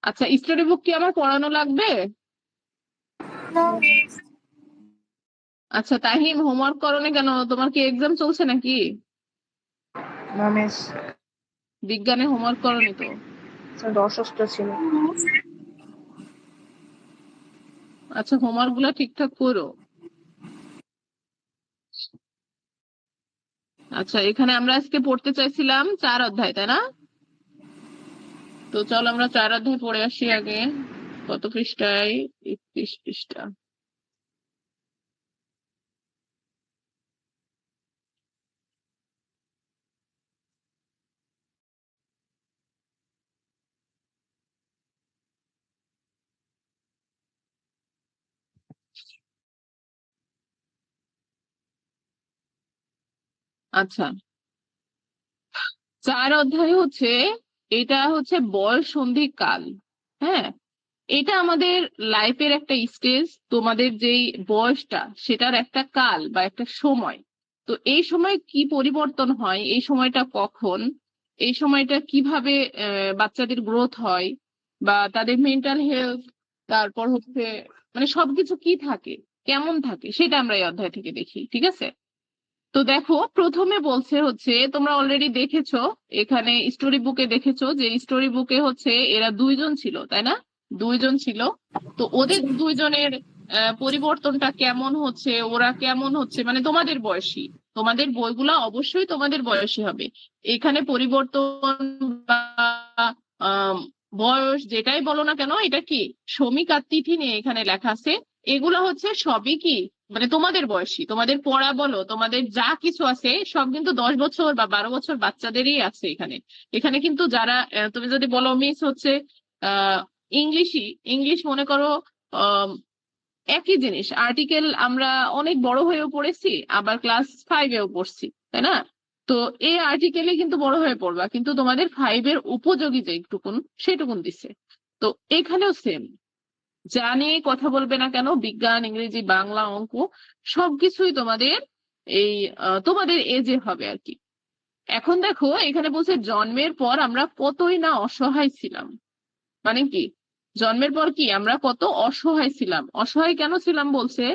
আচ্ছা, স্টোরি বুক কি আমার পড়ানো লাগবে? No miss. আচ্ছা তাহিম, হোমওয়ার্ক করোনি কেন? তোমার কি এক্সাম চলছে নাকি? না মিস, বিজ্ঞানে হোমওয়ার্ক করোনি তো? স্যার অসুস্থ ছিল। আচ্ছা, হোমওয়ার্ক গুলা ঠিকঠাক করো। আচ্ছা, এখানে আমরা আজকে পড়তে চাইছিলাম 4 অধ্যায়, তাই না? তো চলো আমরা 4 অধ্যায় পড়ে আসি আগে। কত পৃষ্ঠায়? 31 পৃষ্ঠা। আচ্ছা, 4 অধ্যায় হচ্ছে, এটা হচ্ছে বয়স সন্ধি কাল। হ্যাঁ, এটা আমাদের লাইফের একটা স্টেজ। তোমাদের যেই বয়সটা সেটার একটা কাল বা একটা সময়। তো এই সময় কি পরিবর্তন হয়, এই সময়টা কখন, এই সময়টা কিভাবে বাচ্চাদের গ্রোথ হয় বা তাদের মেন্টাল হেলথ, তারপর হচ্ছে মানে সবকিছু কি থাকে, কেমন থাকে, সেটা আমরা এই অধ্যায় থেকে দেখি, ঠিক আছে? তো দেখো, প্রথমে বলছে হচ্ছে, তোমরা অলরেডি দেখেছো এখানে স্টোরি বুকে, দেখেছো যে স্টোরি বুকে হচ্ছে এরা 2জন ছিল, তাই না? 2জন ছিল। তো ওদের 2জনের পরিবর্তনটা কেমন হচ্ছে, ওরা কেমন হচ্ছে, মানে তোমাদের বয়সী। তোমাদের বইগুলা অবশ্যই তোমাদের বয়সী হবে। এখানে পরিবর্তন বা আম, বয়স যেটাই বলো না কেন, এটা কি শ্রমিক আর তিথি নিয়ে এখানে লেখা আছে। এগুলা হচ্ছে সবই কি মানে তোমাদের বয়সী। তোমাদের পড়া বলো, তোমাদের যা কিছু আছে সব কিন্তু 10 বছর বা 12 বছর বাচ্চাদেরই আছে এখানে। এখানে কিন্তু যারা তুমি যদি বলো মিস হচ্ছে আহ ইংলিশই, ইংলিশ মনে করো আহ একই জিনিস, আর্টিকেল আমরা অনেক বড় হয়েও পড়েছি, আবার ক্লাস 5-এও পড়ছি, তাই না? তো এই আর্টিকেলে কিন্তু বড় হয়ে পড়বা, কিন্তু তোমাদের 5-এর উপযোগী যেটুকুন সেটুকুন দিছে। তো এখানেও সেম, যা নিয়ে কথা বলবে না কেন, বিজ্ঞান, ইংরেজি, বাংলা, অঙ্ক সবকিছুই তোমাদের এই তোমাদের এজে হবে আর কি। এখন দেখো, এখানে বলছে জন্মের পর আমরা কতই না অসহায় ছিলাম। মানে কি, জন্মের পর কি আমরা কত অসহায় ছিলাম। অসহায় কেন ছিলাম বলছে,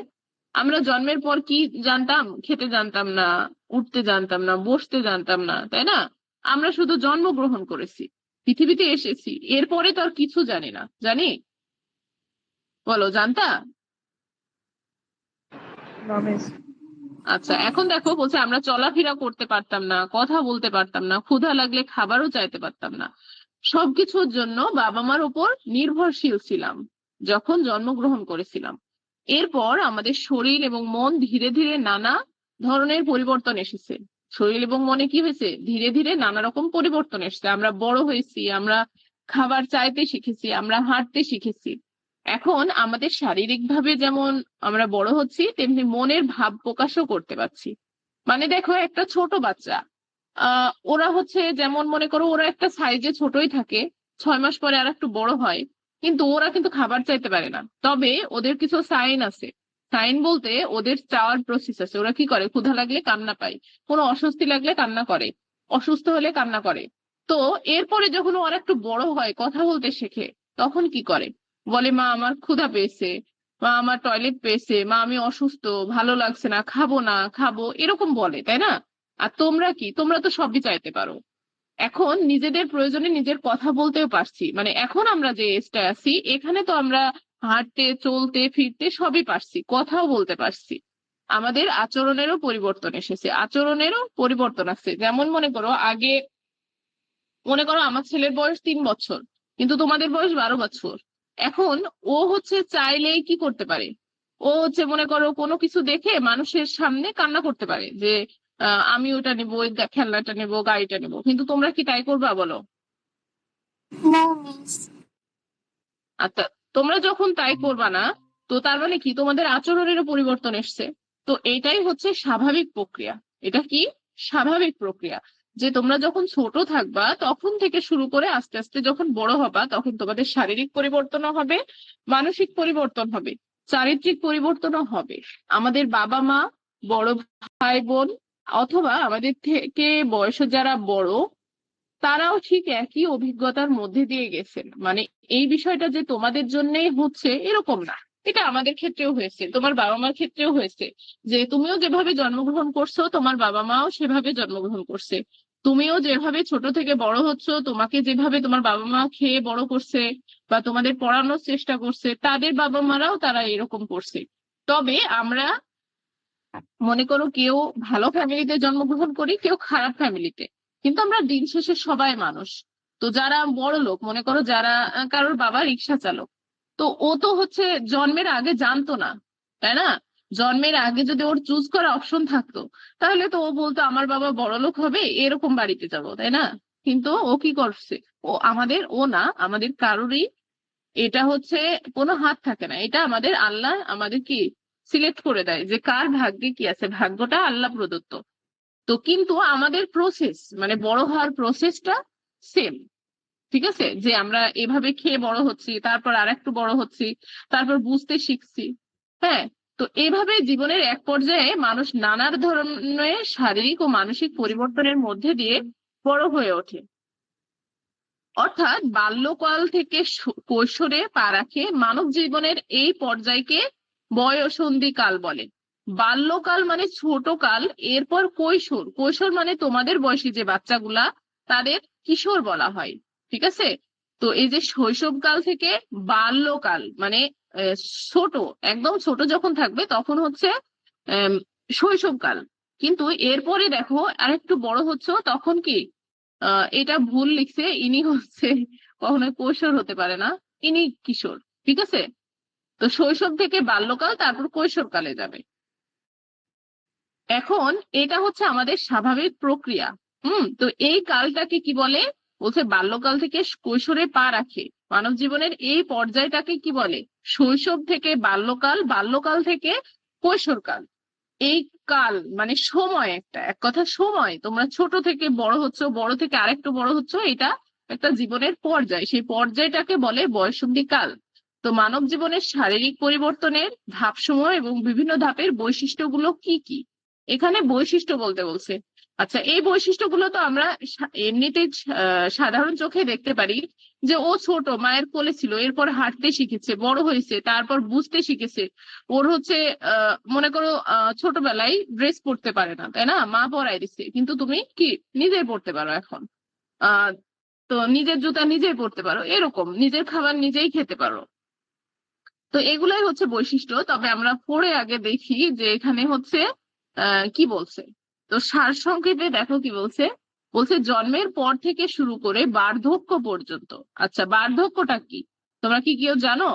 আমরা জন্মের পর কি জানতাম? খেতে জানতাম না, উঠতে জানতাম না, বসতে জানতাম না, তাই না? আমরা শুধু জন্মগ্রহণ করেছি, পৃথিবীতে এসেছি, এরপরে তো আর কিছু জানি না, জানি? বলো, জানতা? না মিস। আচ্ছা, এখন দেখো বলছে আমরা চলাফেরা করতে পারতাম না, কথা বলতে পারতাম না, ক্ষুধা লাগলে খাবারও চাইতে পারতাম না। সবকিছুর জন্য বাবা মার উপর নির্ভরশীল ছিলাম যখন জন্মগ্রহণ করেছিলাম। এরপর আমাদের শরীর এবং মন ধীরে ধীরে নানা ধরনের পরিবর্তন এসেছে। শরীর এবং মনে কি হয়েছে? ধীরে ধীরে নানা রকম পরিবর্তন এসেছে। আমরা বড় হয়েছি, আমরা খাবার চাইতে শিখেছি, আমরা হাঁটতে শিখেছি, এখন আমাদের শারীরিকভাবে যেমন আমরা বড় হচ্ছি, তেমনি মনের ভাব প্রকাশও করতে পারছি। মানে দেখো, একটা ছোট বাচ্চা, ওরা হচ্ছে যেমন মনে করো ওরা একটা সাইজে ছোটই থাকে, 6 মাস পরে আর একটু বড় হয়, কিন্তু ওরা কিন্তু খাবার চাইতে পারে না। তবে ওদের কিছু সাইন আছে। সাইন বলতে ওদের চাওয়ার প্রসেস আছে। ওরা কি করে, ক্ষুধা লাগলে কান্না পায়, কোনো অস্বস্তি লাগলে কান্না করে, অসুস্থ হলে কান্না করে। তো এরপরে যখন ওরা একটু বড় হয়, কথা বলতে শেখে, তখন কি করে, বলে মা আমার ক্ষুধা পেয়েছে, মা আমার টয়লেট পেয়েছে, মা আমি অসুস্থ, ভালো লাগছে না, খাবো না, খাবো, এরকম বলে, তাই না? আর তোমরা কি, তোমরা তো সবই চাইতে পারো। এখন নিজেদের প্রয়োজনে নিজের কথা বলতেও পারছি। মানে এখন আমরা যে এজটা আছি, এখানে তো আমরা হাঁটতে চলতে ফিরতে সবই পারছি, কথাও বলতে পারছি। আমাদের আচরণেরও পরিবর্তন এসেছে, আচরণেরও পরিবর্তন আছে। যেমন মনে করো আগে, মনে করো আমার ছেলের বয়স 3 বছর, কিন্তু তোমাদের বয়স 12 বছর। এখন ও হচ্ছে চাইলেই কি করতে পারে, ও হচ্ছে মনে করো কোনো কিছু দেখে মানুষের সামনে কান্না করতে পারে যে আমি ওটা নেবো, ওই খেলনাটা নেবো, গাড়িটা নেবো। কিন্তু তোমরা কি তাই করবা বলো? No, miss. আচ্ছা, তোমরা যখন তাই করবা না, তো তার মানে কি, তোমাদের আচরণেরও পরিবর্তন এসছে। তো এটাই হচ্ছে স্বাভাবিক প্রক্রিয়া। এটা কি স্বাভাবিক প্রক্রিয়া, যে তোমরা যখন ছোট থাকবা তখন থেকে শুরু করে আস্তে আস্তে যখন বড় হবা, তখন তোমাদের শারীরিক পরিবর্তনও হবে, মানসিক পরিবর্তন হবে, চারিত্রিক পরিবর্তনও হবে। আমাদের বাবা মা, বড় ভাই বোন, অথবা আমাদের থেকে বয়সে যারা বড়, তারাও ঠিক একই অভিজ্ঞতার মধ্যে দিয়ে গেছেন। মানে এই বিষয়টা যে তোমাদের জন্যই হচ্ছে এরকম না, এটা আমাদের ক্ষেত্রেও হয়েছে, তোমার বাবা মার ক্ষেত্রেও হয়েছে। যে তুমিও যেভাবে জন্মগ্রহণ করছো, তোমার বাবা মাও সেভাবে জন্মগ্রহণ করছে। তুমিও যেভাবে ছোট থেকে বড় হচ্ছ, তোমাকে যেভাবে তোমার বাবা মা খেয়ে বড় করছে বা তোমাদের পড়ানোর চেষ্টা করছে, তাদের বাবা মারাও তারা এরকম করছে। তবে আমরা মনে করো কেউ ভালো ফ্যামিলিতে জন্মগ্রহণ করি, কেউ খারাপ ফ্যামিলিতে, কিন্তু আমরা দিন শেষে সবাই মানুষ। তো যারা বড় লোক, মনে করো যারা কারোর বাবা রিক্সা চালক, তো ও তো হচ্ছে জন্মের আগে জানতো না, তাই না? জন্মের আগে যদি ওর চুজ করা অপশন থাকতো, তাহলে তো ও বলতো আমার বাবা বড় লোক হবে, এরকম বাড়িতে যাব, তাই না? কিন্তু ও কি করছে, ও না, আমাদের কারোরই এটা হচ্ছে কোনো হাত থাকে না। এটা আমাদের আল্লাহ আমাদের কি সিলেক্ট করে দেয় যে কার ভাগ্যে কি আছে, ভাগ্যটা আল্লাহ প্রদত্ত। তো কিন্তু আমাদের প্রসেস, মানে বড় হওয়ার প্রসেসটা সেম। ঠিক আছে, যে আমরা এভাবে খেয়ে বড় হচ্ছি, তারপর আর একটু বড় হচ্ছি, তারপর বুঝতে শিখছি। হ্যাঁ, তো এইভাবে জীবনের এক পর্যায়ে মানুষ নানা ধরনের শারীরিক ও মানসিক পরিবর্তনের মধ্যে দিয়ে বড় হয়ে ওঠে। অর্থাৎ বাল্যকাল থেকে কৈশোরে পা রাখে, মানব জীবনের এই পর্যায়কে বয়ঃসন্ধি কাল বলে। বাল্যকাল মানে ছোট কাল, এরপর কৈশোর, কৈশোর মানে তোমাদের বয়সী যে বাচ্চাগুলা, তাদের কিশোর বলা হয়। ঠিক আছে, তো এই যে শৈশবকাল থেকে বাল্যকাল মানে আহ, ছোট, একদম ছোট যখন থাকবে তখন হচ্ছে আহ শৈশবকাল। কিন্তু এরপরে দেখো আরেকটু বড় হচ্ছে, তখন কি, এটা ভুল লিখছে, ইনি হচ্ছে কখনো কৈশোর হতে পারে না, ইনি কিশোর। ঠিক আছে, তো শৈশব থেকে বাল্যকাল, তারপর কৈশোরকালে যাবে। এখন এটা হচ্ছে আমাদের স্বাভাবিক প্রক্রিয়া। তো এই কালটাকে কি বলে, বলছে বাল্যকাল থেকে কৈশোরে পা রাখে, মানব জীবনের এই পর্যায়টাকে কি বলে, শৈশব থেকে বাল্যকাল, বাল্যকাল থেকে কৈশোরকাল। এই কাল মানে সময়, একটা এক কথা সময়, তোমরা ছোট থেকে বড় হচ্ছ, বড় থেকে আরেকটু বড় হচ্ছ, এটা একটা জীবনের পর্যায়, সেই পর্যায়টাকে বলে বয়ঃসন্ধি কাল। তো মানব জীবনের শারীরিক পরিবর্তনের ধাপসমূহ এবং বিভিন্ন ধাপের বৈশিষ্ট্যগুলো কি কি, এখানে বৈশিষ্ট্য বলতে বলছে। আচ্ছা, এই বৈশিষ্ট্যগুলো তো আমরা এমনিতেই সাধারণ চোখে দেখতে পারি, যে ও ছোট মায়ের কোলে ছিল, এরপর হাঁটতে শিখেছে, বড় হয়েছে, তারপর বুঝতে শিখেছে। ওর হচ্ছে মনে করো ছোটবেলায় ড্রেস পরতে পারে না, তাই না, মা পরাই দিচ্ছে, কিন্তু তুমি কি নিজেই পরতে পারো এখন। আহ তো নিজের জুতা নিজেই পরতে পারো, এরকম নিজের খাবার নিজেই খেতে পারো। তো এগুলাই হচ্ছে বৈশিষ্ট্য। তবে আমরা পড়ে আগে দেখি যে এখানে হচ্ছে কি বলছে। তো সারসংক্ষেপে দেখো কি বলছে, বলছে জন্মের পর থেকে শুরু করে বার্ধক্য পর্যন্ত। আচ্ছা, বার্ধক্যটা কি, তোমরা কি কেউ জানো?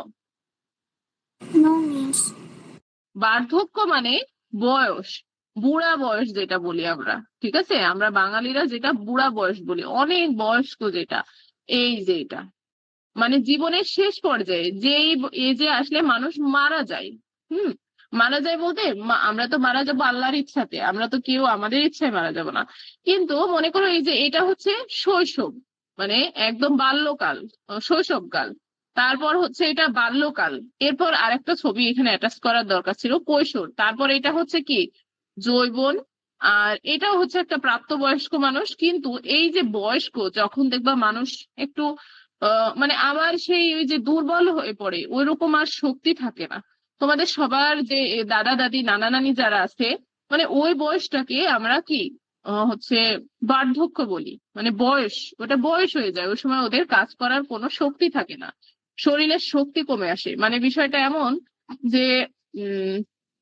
No, miss. বার্ধক্য মানে বয়স, বুড়া বয়স যেটা বলি আমরা। ঠিক আছে, আমরা বাঙালিরা যেটা বুড়া বয়স বলি, অনেক বয়স্ক যেটা, এই যে এটা মানে জীবনের শেষ পর্যায়ে যে এজে আসলে মানুষ মারা যায়। হুম। মারা যায় বলতে আমরা তো মারা যাবো আল্লাহর ইচ্ছাতে, আমরা তো কেউ আমাদের ইচ্ছায় মারা যাব না। কিন্তু মনে করো এই যে এটা হচ্ছে শৈশব, মানে একদম বাল্যকাল, শৈশবকাল। তারপর হচ্ছে এটা বাল্যকাল। এরপর আরেকটা ছবি এখানে অ্যাটাচ করার দরকার ছিল, কৈশোর। তারপর এটা হচ্ছে কি যৌবন। আর এটাও হচ্ছে একটা প্রাপ্তবয়স্ক মানুষ। কিন্তু এই যে বয়স্ক, যখন দেখবা মানুষ একটু মানে আবার সেই ওই যে দুর্বল হয়ে পড়ে, ওইরকম আর শক্তি থাকে না। তোমাদের সবার যে দাদা দাদি নানা নানি যারা আছে, মানে ওই বয়সটাকে আমরা কি হচ্ছে বার্ধক্য বলি। মানে বয়স, ওটা বয়স হয়ে যায়, ওই সময় ওদের কাজ করার কোনো শক্তি থাকে না, শরীরের শক্তি কমে আসে। মানে বিষয়টা এমন যে উম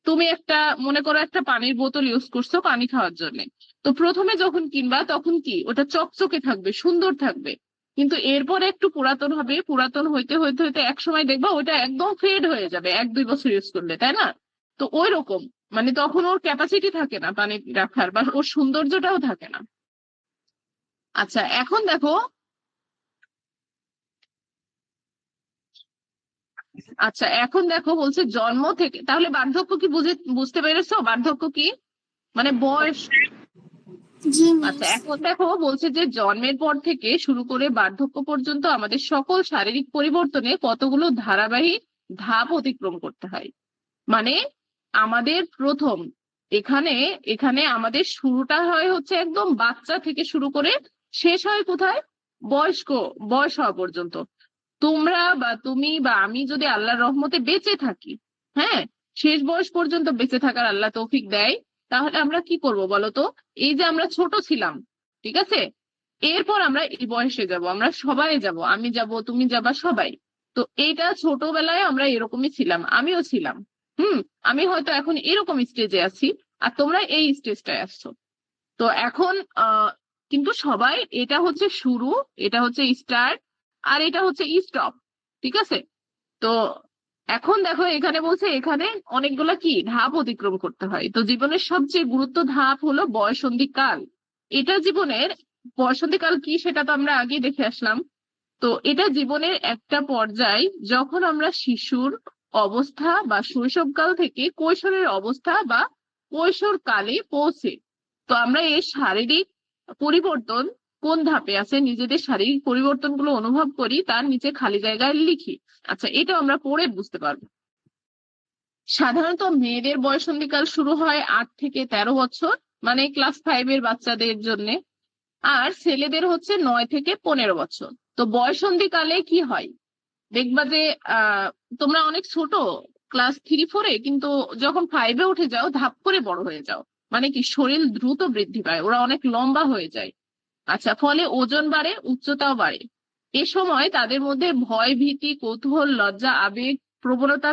তুমি একটা মনে করো একটা পানির বোতল ইউজ করছো পানি খাওয়ার জন্য। তো প্রথমে যখন কিনবা তখন কি ওটা চকচকে থাকবে, সুন্দর থাকবে। কিন্তু এরপরে একটু পুরাতন হবে, পুরাতন হইতে হইতে হইতে এক সময় দেখবা ওটা একদম ফেড হয়ে যাবে 1-2 বছর ইউজ করলে, তাই না? তো ওই রকম, মানে তখন ওর ক্যাপাসিটি থাকে না পানি রাখার, বা ওর সৌন্দর্যটাও থাকে না। আচ্ছা এখন দেখো, বলছে জন্ম থেকে, তাহলে বার্ধক্য কি বুঝতে পেরেছো? বার্ধক্য কি মানে বয়স। জি আচ্ছা মিস। এখন দেখো, বলছে যে জন্মের পর থেকে শুরু করে বার্ধক্য পর্যন্ত আমাদের সকল শারীরিক পরিবর্তনে কতগুলো ধারাবাহিক ধাপ অতিক্রম করতে হয়। মানে আমাদের প্রথম এখানে এখানে আমাদের শুরুটা হয় হচ্ছে একদম বাচ্চা থেকে শুরু করে শেষ হয় কোথায়? বয়স্ক, বয়স হওয়া পর্যন্ত। তোমরা বা তুমি বা আমি যদি আল্লাহর রহমতে বেঁচে থাকি, হ্যাঁ, শেষ বয়স পর্যন্ত বেঁচে থাকার আল্লাহ তৌফিক দেয়, তাহলে আমরা কি করব বলতো? এই যে আমরা ছোট ছিলাম, ঠিক আছে, এরপর আমরা এই বয়সে যাব, আমরা সবাই যাব, আমি যাব, তুমি যাবা, সবাই। তো এইটা ছোটবেলায় আমরা এরকমই ছিলাম, আমিও ছিলাম। হুম। আমি হয়তো এখন এরকম স্টেজে আছি, আর তোমরা এই স্টেজটায় আসছো। তো এখন কিন্তু সবাই, এটা হচ্ছে শুরু, এটা হচ্ছে স্টার্ট, আর এটা হচ্ছে স্টপ, ঠিক আছে? তো এখন দেখো এখানে বলছে এখানে অনেকগুলা কি ধাপ অতিক্রম করতে হয়। তো জীবনের সবচেয়ে গুরুত্ব ধাপ হলো বয়সন্ধি কাল। এটা জীবনের বয়সন্ধি কাল কি সেটা তো আমরা আগে দেখে আসলাম। তো এটা জীবনের একটা পর্যায়, যখন আমরা শিশুর অবস্থা বা শৈশবকাল থেকে কৈশোরের অবস্থা বা কৈশোর কালে পৌঁছে। তো আমরা এই শারীরিক পরিবর্তন কোন ধাপে আছে, নিজেদের শারীরিক পরিবর্তনগুলো অনুভব করি, তার নিচে খালি জায়গায় লিখি। আচ্ছা এটা আমরা পড়ে বুঝতে পারবো। সাধারণত মেয়েদের বয়ঃসন্ধিকাল শুরু হয় 8 থেকে 13 বছর, মানে ক্লাস 5 এর বাচ্চাদের জন্য। আর ছেলেদের হচ্ছে 9 থেকে 15 বছর। তো বয়ঃসন্ধিকালে কি হয় দেখবা যে আহ তোমরা অনেক ছোট, ক্লাস 3-4-এ, কিন্তু যখন 5-এ উঠে যাও ধাপ করে বড় হয়ে যাও। মানে কি শরীর দ্রুত বৃদ্ধি পায়, ওরা অনেক লম্বা হয়ে যায়। আচ্ছা ফলে ওজন বাড়ে, উচ্চতাও বাড়ে। এ সময় তাদের মধ্যে ভয়, ভীতি, কৌতূহল, লজ্জা, আবেগ, প্রবণতা,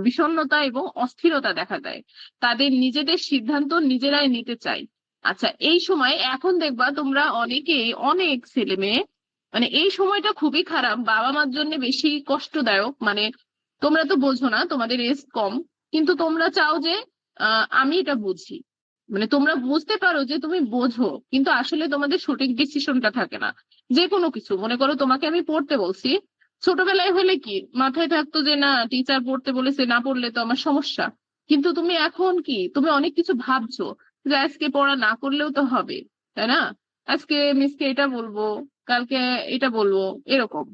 বিষণ্ণতা এবং অস্থিরতা দেখা দেয়। তাদের নিজেদের সিদ্ধান্ত নিজেরাই নিতে চায়। আচ্ছা এই সময় এখন দেখবা তোমরা অনেকেই, অনেক ছেলে মেয়ে, মানে এই সময়টা খুবই খারাপ, বাবা মার জন্য বেশি কষ্টদায়ক। মানে তোমরা তো বোঝো না, তোমাদের এজ কম, কিন্তু তোমরা চাও যে আমি এটা বুঝি। মানে তোমরা বুঝতে পারো যে তুমি বোঝো, কিন্তু আসলে তোমাদের সঠিক ডিসিশনটা থাকে না। যে কোনো কিছু, মনে করো তোমাকে আমি পড়তে বলছি, ছোটবেলায় হলে কি মাথায় থাকতো যে না টিচার পড়তে বলেছে, না পড়লে তো আমার সমস্যা। কিন্তু তুমি এখন কি, তুমি অনেক কিছু ভাবছো যে আজকে পড়া না করলেও তো হবে, তাই না? আজকে মিসকে এটা বলবো, কালকে এটা বলবো, এরকম।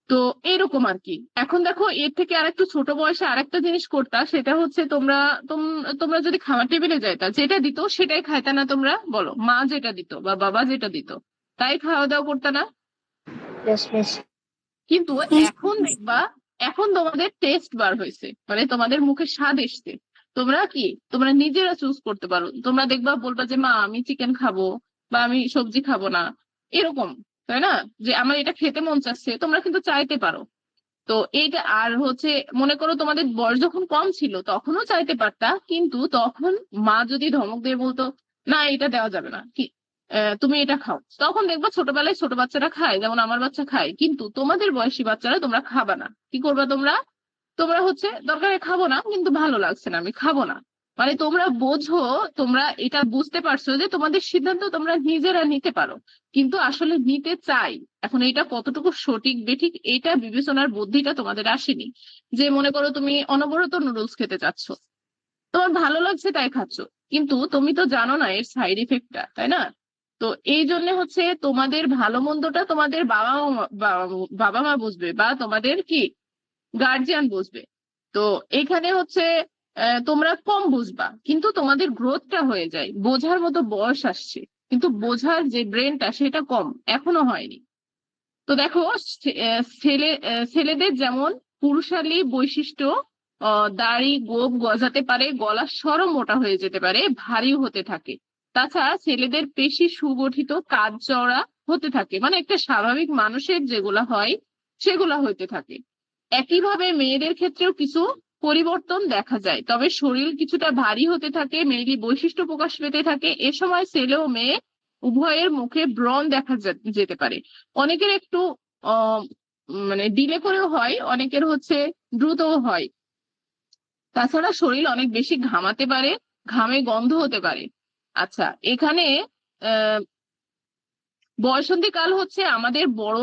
তো এরকম আর কি। এখন দেখো এর থেকে আরেকটু ছোট বয়সে আরেকটা জিনিস করতা, সেটা হচ্ছে তোমরা যদি খাবার টেবিলে যাইতা, যেটা দিত সেটাই খাইতা না তোমরা? বলো, মা যেটা দিত বা বাবা যেটা দিত তাই খাওয়া দাওয়া করতা না? Yes miss. কিন্তু এখন দেখবা, এখন তোমাদের টেস্ট বার হয়েছে, মানে তোমাদের মুখে স্বাদ এসছে। তোমরা নিজেরা চুজ করতে পারো। তোমরা দেখবা বলবা যে মা আমি চিকেন খাবো, বা আমি সবজি খাবো না, এরকম, তাই না? যে আমার এটা খেতে মন চাচ্ছে, তোমরা কিন্তু চাইতে পারো। তো এইটা আর হচ্ছে, মনে করো তোমাদের বয়স যখন কম ছিল তখনও চাইতে পারতা, কিন্তু তখন মা যদি ধমক দিয়ে বলতো না এটা দেওয়া যাবে না, কি তুমি এটা খাও, তখন দেখবা ছোটবেলায় ছোট বাচ্চারা খায়, যেমন আমার বাচ্চা খায়। কিন্তু তোমাদের বয়সী বাচ্চারা তোমরা খাবা না, কি করবা তোমরা? তোমরা হচ্ছে দরকারে খাবো না, কিন্তু ভালো লাগছে না, আমি খাবো না। মানে তোমরা বোঝো, তোমরা এটা বুঝতে পারছো যে তোমাদের সিদ্ধান্ত তোমরা নিজেরা নিতে পারো, কিন্তু আসলে নিতে চাই। এখন এটা কতটুকু সঠিক বেঠিক এটা বিবেচনার বুদ্ধিটা তোমাদের আসেনি। যে মনে করো তুমি অনবরত নুডলস খেতে চাচ্ছ, তোমার ভালো লাগছে তাই খাচ্ছ, কিন্তু তুমি তো জানো না এর সাইড ইফেক্টটা, তাই না? তো এই জন্য হচ্ছে তোমাদের ভালো মন্দটা তোমাদের বাবা মা বুঝবে, বা তোমাদের কি গার্জিয়ান বুঝবে। তো এখানে হচ্ছে তোমরা কম বুঝবা, কিন্তু তোমাদের গ্রোথটা হয়ে যায়, বোঝার মতো বয়স আসছে, কিন্তু বোঝার যে ব্রেনটা সেটা কম, এখনো হয়নি। তো দেখো, ছেলেদের যেমন পুরুষালী বৈশিষ্ট্য, দাড়ি গোঁফ গজাতে পারে, গলার স্বরও মোটা হয়ে যেতে পারে, ভারীও হতে থাকে। তাছাড়া ছেলেদের পেশি সুগঠিত, কাজ চওড়া হতে থাকে, মানে একটা স্বাভাবিক মানুষের যেগুলা হয় সেগুলা হইতে থাকে। একইভাবে মেয়েদের ক্ষেত্রেও কিছু পরিবর্তন দেখা যায়, তবে শরীর কিছুটা ভারী হতে থাকে, মেয়েলি বৈশিষ্ট্য প্রকাশ পেতে থাকে। এ সময় ছেলে ও মেয়ে উভয়ের মুখে ব্রণ দেখা যেতে পারে। অনেকের একটু আহ মানে ডিলে করেও হয়, অনেকের হচ্ছে দ্রুতও হয়। তাছাড়া শরীর অনেক বেশি ঘামাতে পারে, ঘামে গন্ধ হতে পারে। আচ্ছা, এখানে আহ বয়সন্ধিকাল হচ্ছে আমাদের বড়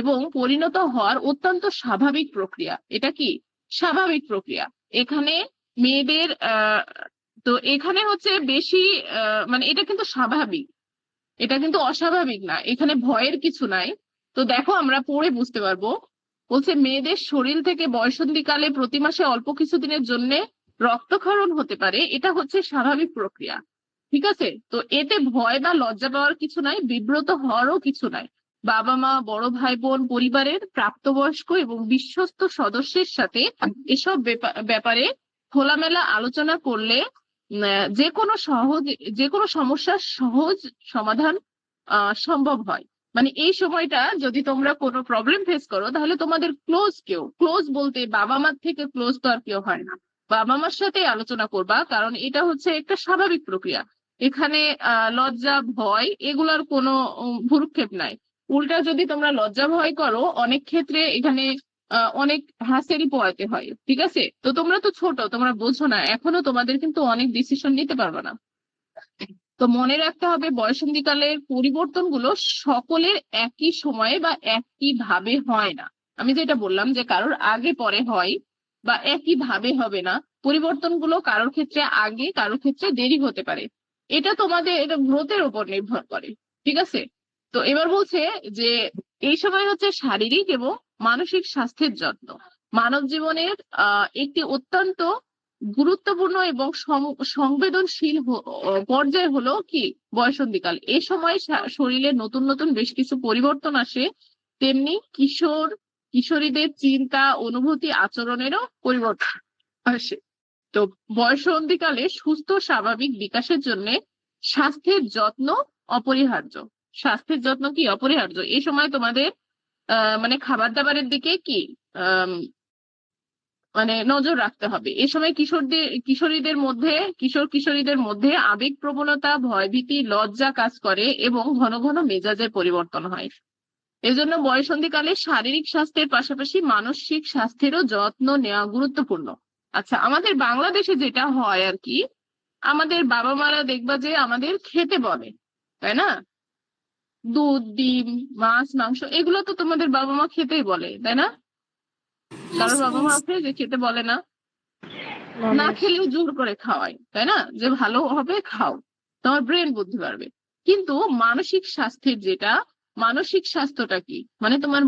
এবং পরিণত হওয়ার অত্যন্ত স্বাভাবিক প্রক্রিয়া। এটা কি স্বাভাবিক প্রক্রিয়া? এখানে মেয়েদের তো এখানে হচ্ছে বেশি মানে এটা কিন্তু স্বাভাবিক, এটা কিন্তু অস্বাভাবিক না, এখানে ভয়ের কিছু নাই। তো দেখো আমরা পড়ে বুঝতে পারবো। বলছে মেয়েদের শরীর থেকে বয়সন্ধিকালে প্রতি মাসে অল্প কিছুদিনের জন্য রক্তক্ষরণ হতে পারে, এটা হচ্ছে স্বাভাবিক প্রক্রিয়া। ঠিক আছে, তো এতে ভয় বা লজ্জা পাওয়ার কিছু নাই, বিব্রত হওয়ারও কিছু নাই। বাবা মা, বড় ভাই বোন, পরিবারের প্রাপ্তবয়স্ক এবং বিশ্বস্ত সদস্যের সাথে এসব ব্যাপারে খোলামেলা আলোচনা করলে যে কোনো সমস্যার সহজ সমাধান সম্ভব হয়। মানে এই সময়টা যদি তোমরা কোনো প্রবলেম ফেস করো, তাহলে তোমাদের ক্লোজ বলতে বাবা মার থেকে ক্লোজ তো আর কেউ হয় না, বাবা মার সাথে আলোচনা করবা, কারণ এটা হচ্ছে একটা স্বাভাবিক প্রক্রিয়া। এখানে লজ্জা ভয় এগুলার কোনো ভ্রুক্ষেপ নাই। উল্টা যদি তোমরা লজ্জা ভয় করো, অনেক ক্ষেত্রে এখানে অনেক হাসেল পোয়াতে হয়। ঠিক আছে, তো তোমরা তো ছোট, তোমরা বোঝো না এখনো, তোমাদের কিন্তু অনেক ডিসিশন নিতে পারবে না। তো মনে রাখতে হবে বয়সন্ধিকালের পরিবর্তনগুলো সকলের একই সময়ে বা একই ভাবে হয় না। আমি যেটা বললাম যে কারোর আগে পরে হয় বা একই ভাবে হবে না, পরিবর্তনগুলো কারোর ক্ষেত্রে আগে কারোর ক্ষেত্রে দেরি হতে পারে। এটা তোমাদের গ্রোথের উপর নির্ভর করে। ঠিক আছে, তো এবার বলছে যে এই সময় হচ্ছে শারীরিক এবং মানসিক স্বাস্থ্যের যত্ন মানব জীবনের একটি অত্যন্ত গুরুত্বপূর্ণ এবং সংবেদনশীল পর্যায় হলো কি বয়সন্ধিকাল। এ সময় শরীরে নতুন নতুন বেশ কিছু পরিবর্তন আসে, তেমনি কিশোরীদের চিন্তা, অনুভূতি, আচরণেরও পরিবর্তন আসে। তো বয়সন্ধিকালে সুস্থ স্বাভাবিক বিকাশের জন্য স্বাস্থ্যের যত্ন অপরিহার্য। স্বাস্থ্যের যত্ন কি অপরিহার্য? এই সময় তোমাদের মানে খাবার দাবারের দিকে কি মানে নজর রাখতে হবে। এ সময় কিশোরীদের মধ্যে আবেগ প্রবণতা, ভয়ভীতি, লজ্জা কাজ করে এবং ঘন ঘন মেজাজের পরিবর্তন হয়। এজন্য বয়সন্ধিকালে শারীরিক স্বাস্থ্যের পাশাপাশি মানসিক স্বাস্থ্যেরও যত্ন নেওয়া গুরুত্বপূর্ণ। আচ্ছা, আমাদের বাংলাদেশে যেটা হয় আর কি, আমাদের বাবা মারা দেখবা যে আমাদের খেতে বলে, তাই না? দুধ, ডিম, মাছ, মাংস এগুলো তো তোমাদের বাবা মা খেতেই বলে, তাই না? কারোর বাবা মা আছে যে খেতে বলে না? না খেলেও জোর করে খাওয়াই, তাই না? যে ভালো হবে খাও, তোমার ব্রেন বুদ্ধি বাড়বে। কিন্তু মানসিক স্বাস্থ্যটা কি, মানে তোমার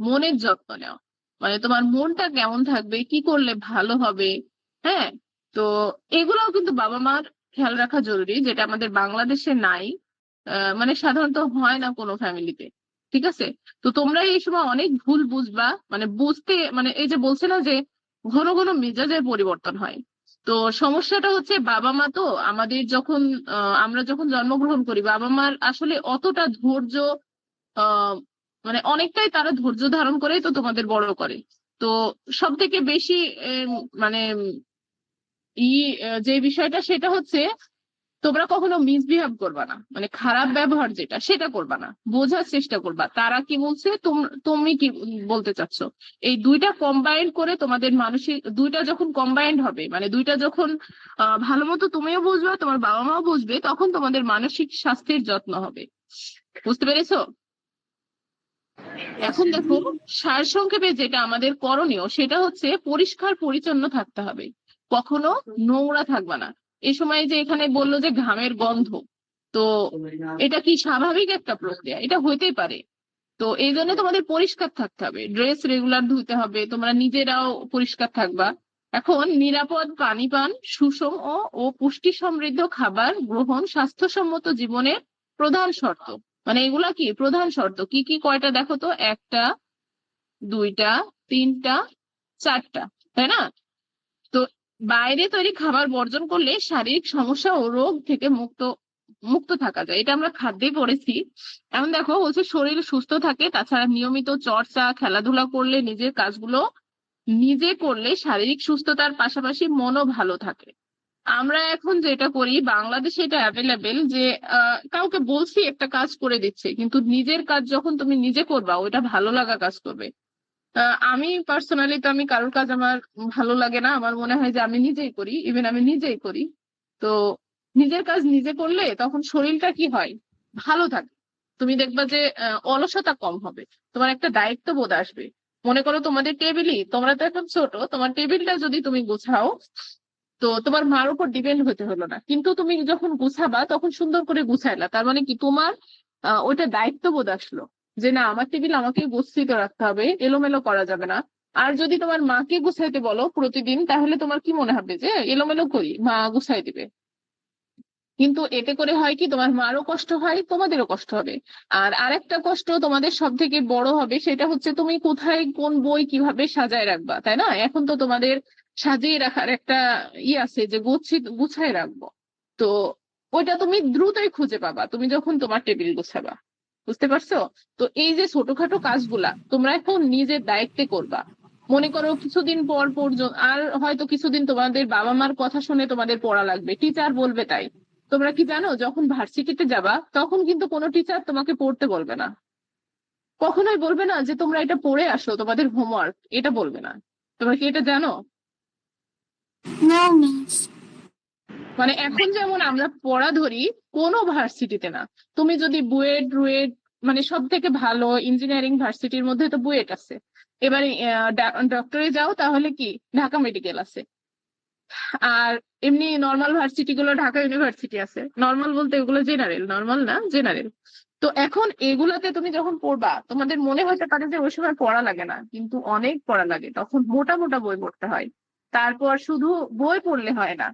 মনের যত্ন নেওয়া, মানে তোমার মনটা কেমন থাকবে, কি করলে ভালো হবে। হ্যাঁ, তো এগুলোও কিন্তু বাবা মার খেয়াল রাখা জরুরি, যেটা আমাদের বাংলাদেশে নাই, মানে সাধারণত হয় না কোনো ফ্যামিলিতে। ঠিক আছে, তো তোমরা এই সময় অনেক ভুল বুঝবা, মানে মানে এই যে বলছে না যে ঘন ঘন মেজাজের পরিবর্তন হয়। তো সমস্যাটা হচ্ছে বাবা মা তো আমাদের যখন আমরা যখন জন্মগ্রহণ করি, বাবা মার আসলে অতটা ধৈর্য আহ মানে অনেকটাই তারা ধৈর্য ধারণ করে তো তোমাদের বড় করে। তো সব থেকে বেশি মানে যে বিষয়টা সেটা হচ্ছে তোমরা কখনো মিসবিহেভ করবা না, মানে খারাপ ব্যবহার যেটা সেটা করবা না, বোঝার চেষ্টা করবা তারা কি বলছে, তুমি কি বলতে চাচ্ছ। এই দুইটা কম্বাইন্ড করে তোমাদের মানসিক, দুইটা যখন কম্বাইন্ড হবে, মানে দুইটা যখন ভালো মতো তুমিও বুঝবা, তোমার বাবা মাও বুঝবে, তখন তোমাদের মানসিক স্বাস্থ্যের যত্ন হবে। বুঝতে পেরেছো? এখন দেখো, সারসংক্ষেপে যেটা আমাদের করণীয় সেটা হচ্ছে পরিষ্কার পরিচ্ছন্ন থাকতে হবে, কখনো নোংরা থাকবে না। এই সময় যে এখানে বললো যে ঘামের গন্ধ, তো এটা কি স্বাভাবিক একটা প্রক্রিয়া? এটা হইতেই পারে। তো এই জন্য তোমাদের পরিষ্কার থাকতে হবে, ড্রেস রেগুলার ধুতে হবে, তোমরা নিজেরাও পরিষ্কার থাকবা। এখন নিরাপদ পানি পান, সুষম ও পুষ্টি সমৃদ্ধ খাবার গ্রহণ স্বাস্থ্যসম্মত জীবনের প্রধান শর্ত। মানে এগুলা কি প্রধান শর্ত, কি কি কয়টা দেখো তো, একটা, দুইটা, তিনটা, চারটা, তাই না? তো বাইরে তৈরি খাবার বর্জন করলে শারীরিক সমস্যা ও রোগ থেকে মুক্ত মুক্ত থাকা যায়, এটা আমরা খাদ্যেই পড়েছি। এখন দেখো বলছে শরীর সুস্থ থাকে, তাছাড়া নিয়মিত চর্চা খেলাধুলা করলে, নিজের কাজগুলো নিজে করলে শারীরিক সুস্থতার পাশাপাশি মনও ভালো থাকে। আমরা এখন যেটা করি বাংলাদেশে এটা অ্যাভেলেবেল যে কাউকে বলছি একটা কাজ করে দিচ্ছে, কিন্তু নিজের কাজ যখন তুমি নিজে করবা ওইটা ভালো লাগা কাজ করবে। আমি পার্সোনালি তো আমি কারোর কাজ আমার ভালো লাগে না, আমার মনে হয় যে আমি নিজেই করি, ইভেন আমি নিজেই করি। তো নিজের কাজ নিজে করলে তখন শরীরটা কি হয়, ভালো থাকে। তুমি দেখবা যে অলসতা কম হবে, তোমার একটা দায়িত্ববোধ আসবে। মনে করো তোমাদের টেবিলই, তোমরা তো এখন ছোট, তোমার টেবিলটা যদি তুমি গুছাও, তো তোমার মার উপর ডিপেন্ড হতে হলো না, কিন্তু তুমি যখন গুছাবা তখন সুন্দর করে গুছাইলা, তার মানে কি তোমার ওইটা দায়িত্ববোধ আসলো যে না আমার টেবিল আমাকে গচ্ছিত রাখতে হবে, এলোমেলো করা যাবে না। আর যদি তোমার মাকে গুছাইতে বলো প্রতিদিন, তাহলে তোমার কি মনে হবে যে এলোমেলো করি, মা গুছাই দিবে। কিন্তু এতে করে হয় কি, তোমার মারও কষ্ট হয়, তোমাদেরও কষ্ট হবে। আর আরেকটা কষ্ট তোমাদের সব থেকে বড় হবে, সেটা হচ্ছে তুমি কোথায় কোন বই কিভাবে সাজায় রাখবা, তাই না? এখন তো তোমাদের সাজিয়ে রাখার একটা আছে যে গুছায় রাখবো। তো ওইটা তুমি দ্রুতই খুঁজে পাবা তুমি যখন তোমার টেবিল গোছাবা। বুঝতে পারছো? তো এই যে ছোটখাটো কাজগুলা তোমরা এখন নিজের দায়িত্বে করবা। মনে করো কিছুদিন পর পর আর হয়তো কিছুদিন তোমাদের বাবা মার কথা শুনে তোমাদের পড়া লাগবে, টিচার বলবে তাই। তোমরা কি জানো, যখন ভার্সিটিতে যাবা তখন কিন্তু কোনো টিচার তোমাকে পড়তে বলবে না, কখনোই বলবে না যে তোমরা এটা পড়ে আসো তোমাদের হোমওয়ার্ক, এটা বলবে না। তোমরা কি এটা জানো? No, miss. মানে এখন যেমন আমরা পড়া ধরি, কোনো ভার্সিটিতে না। তুমি যদি বুয়েট রুয়েট, মানে সব থেকে ভালো ইঞ্জিনিয়ারিং ভার্সিটির মধ্যে তো বুয়েট আছে, এবারে ডক্টরে যাও তাহলে কি ঢাকা মেডিকেল আছে। আর এমনি নর্মাল ভার্সিটি গুলো ঢাকা ইউনিভার্সিটি আছে, নর্মাল বলতে এগুলো জেনারেল, নর্মাল না জেনারেল। তো এখন এগুলাতে তুমি যখন পড়বা তোমাদের মনে হতে পারে যে ওই সময় পড়া লাগে না, কিন্তু অনেক পড়া লাগে, তখন মোটা মোটা বই পড়তে হয়। তারপর শুধু বই পড়লে হয় না,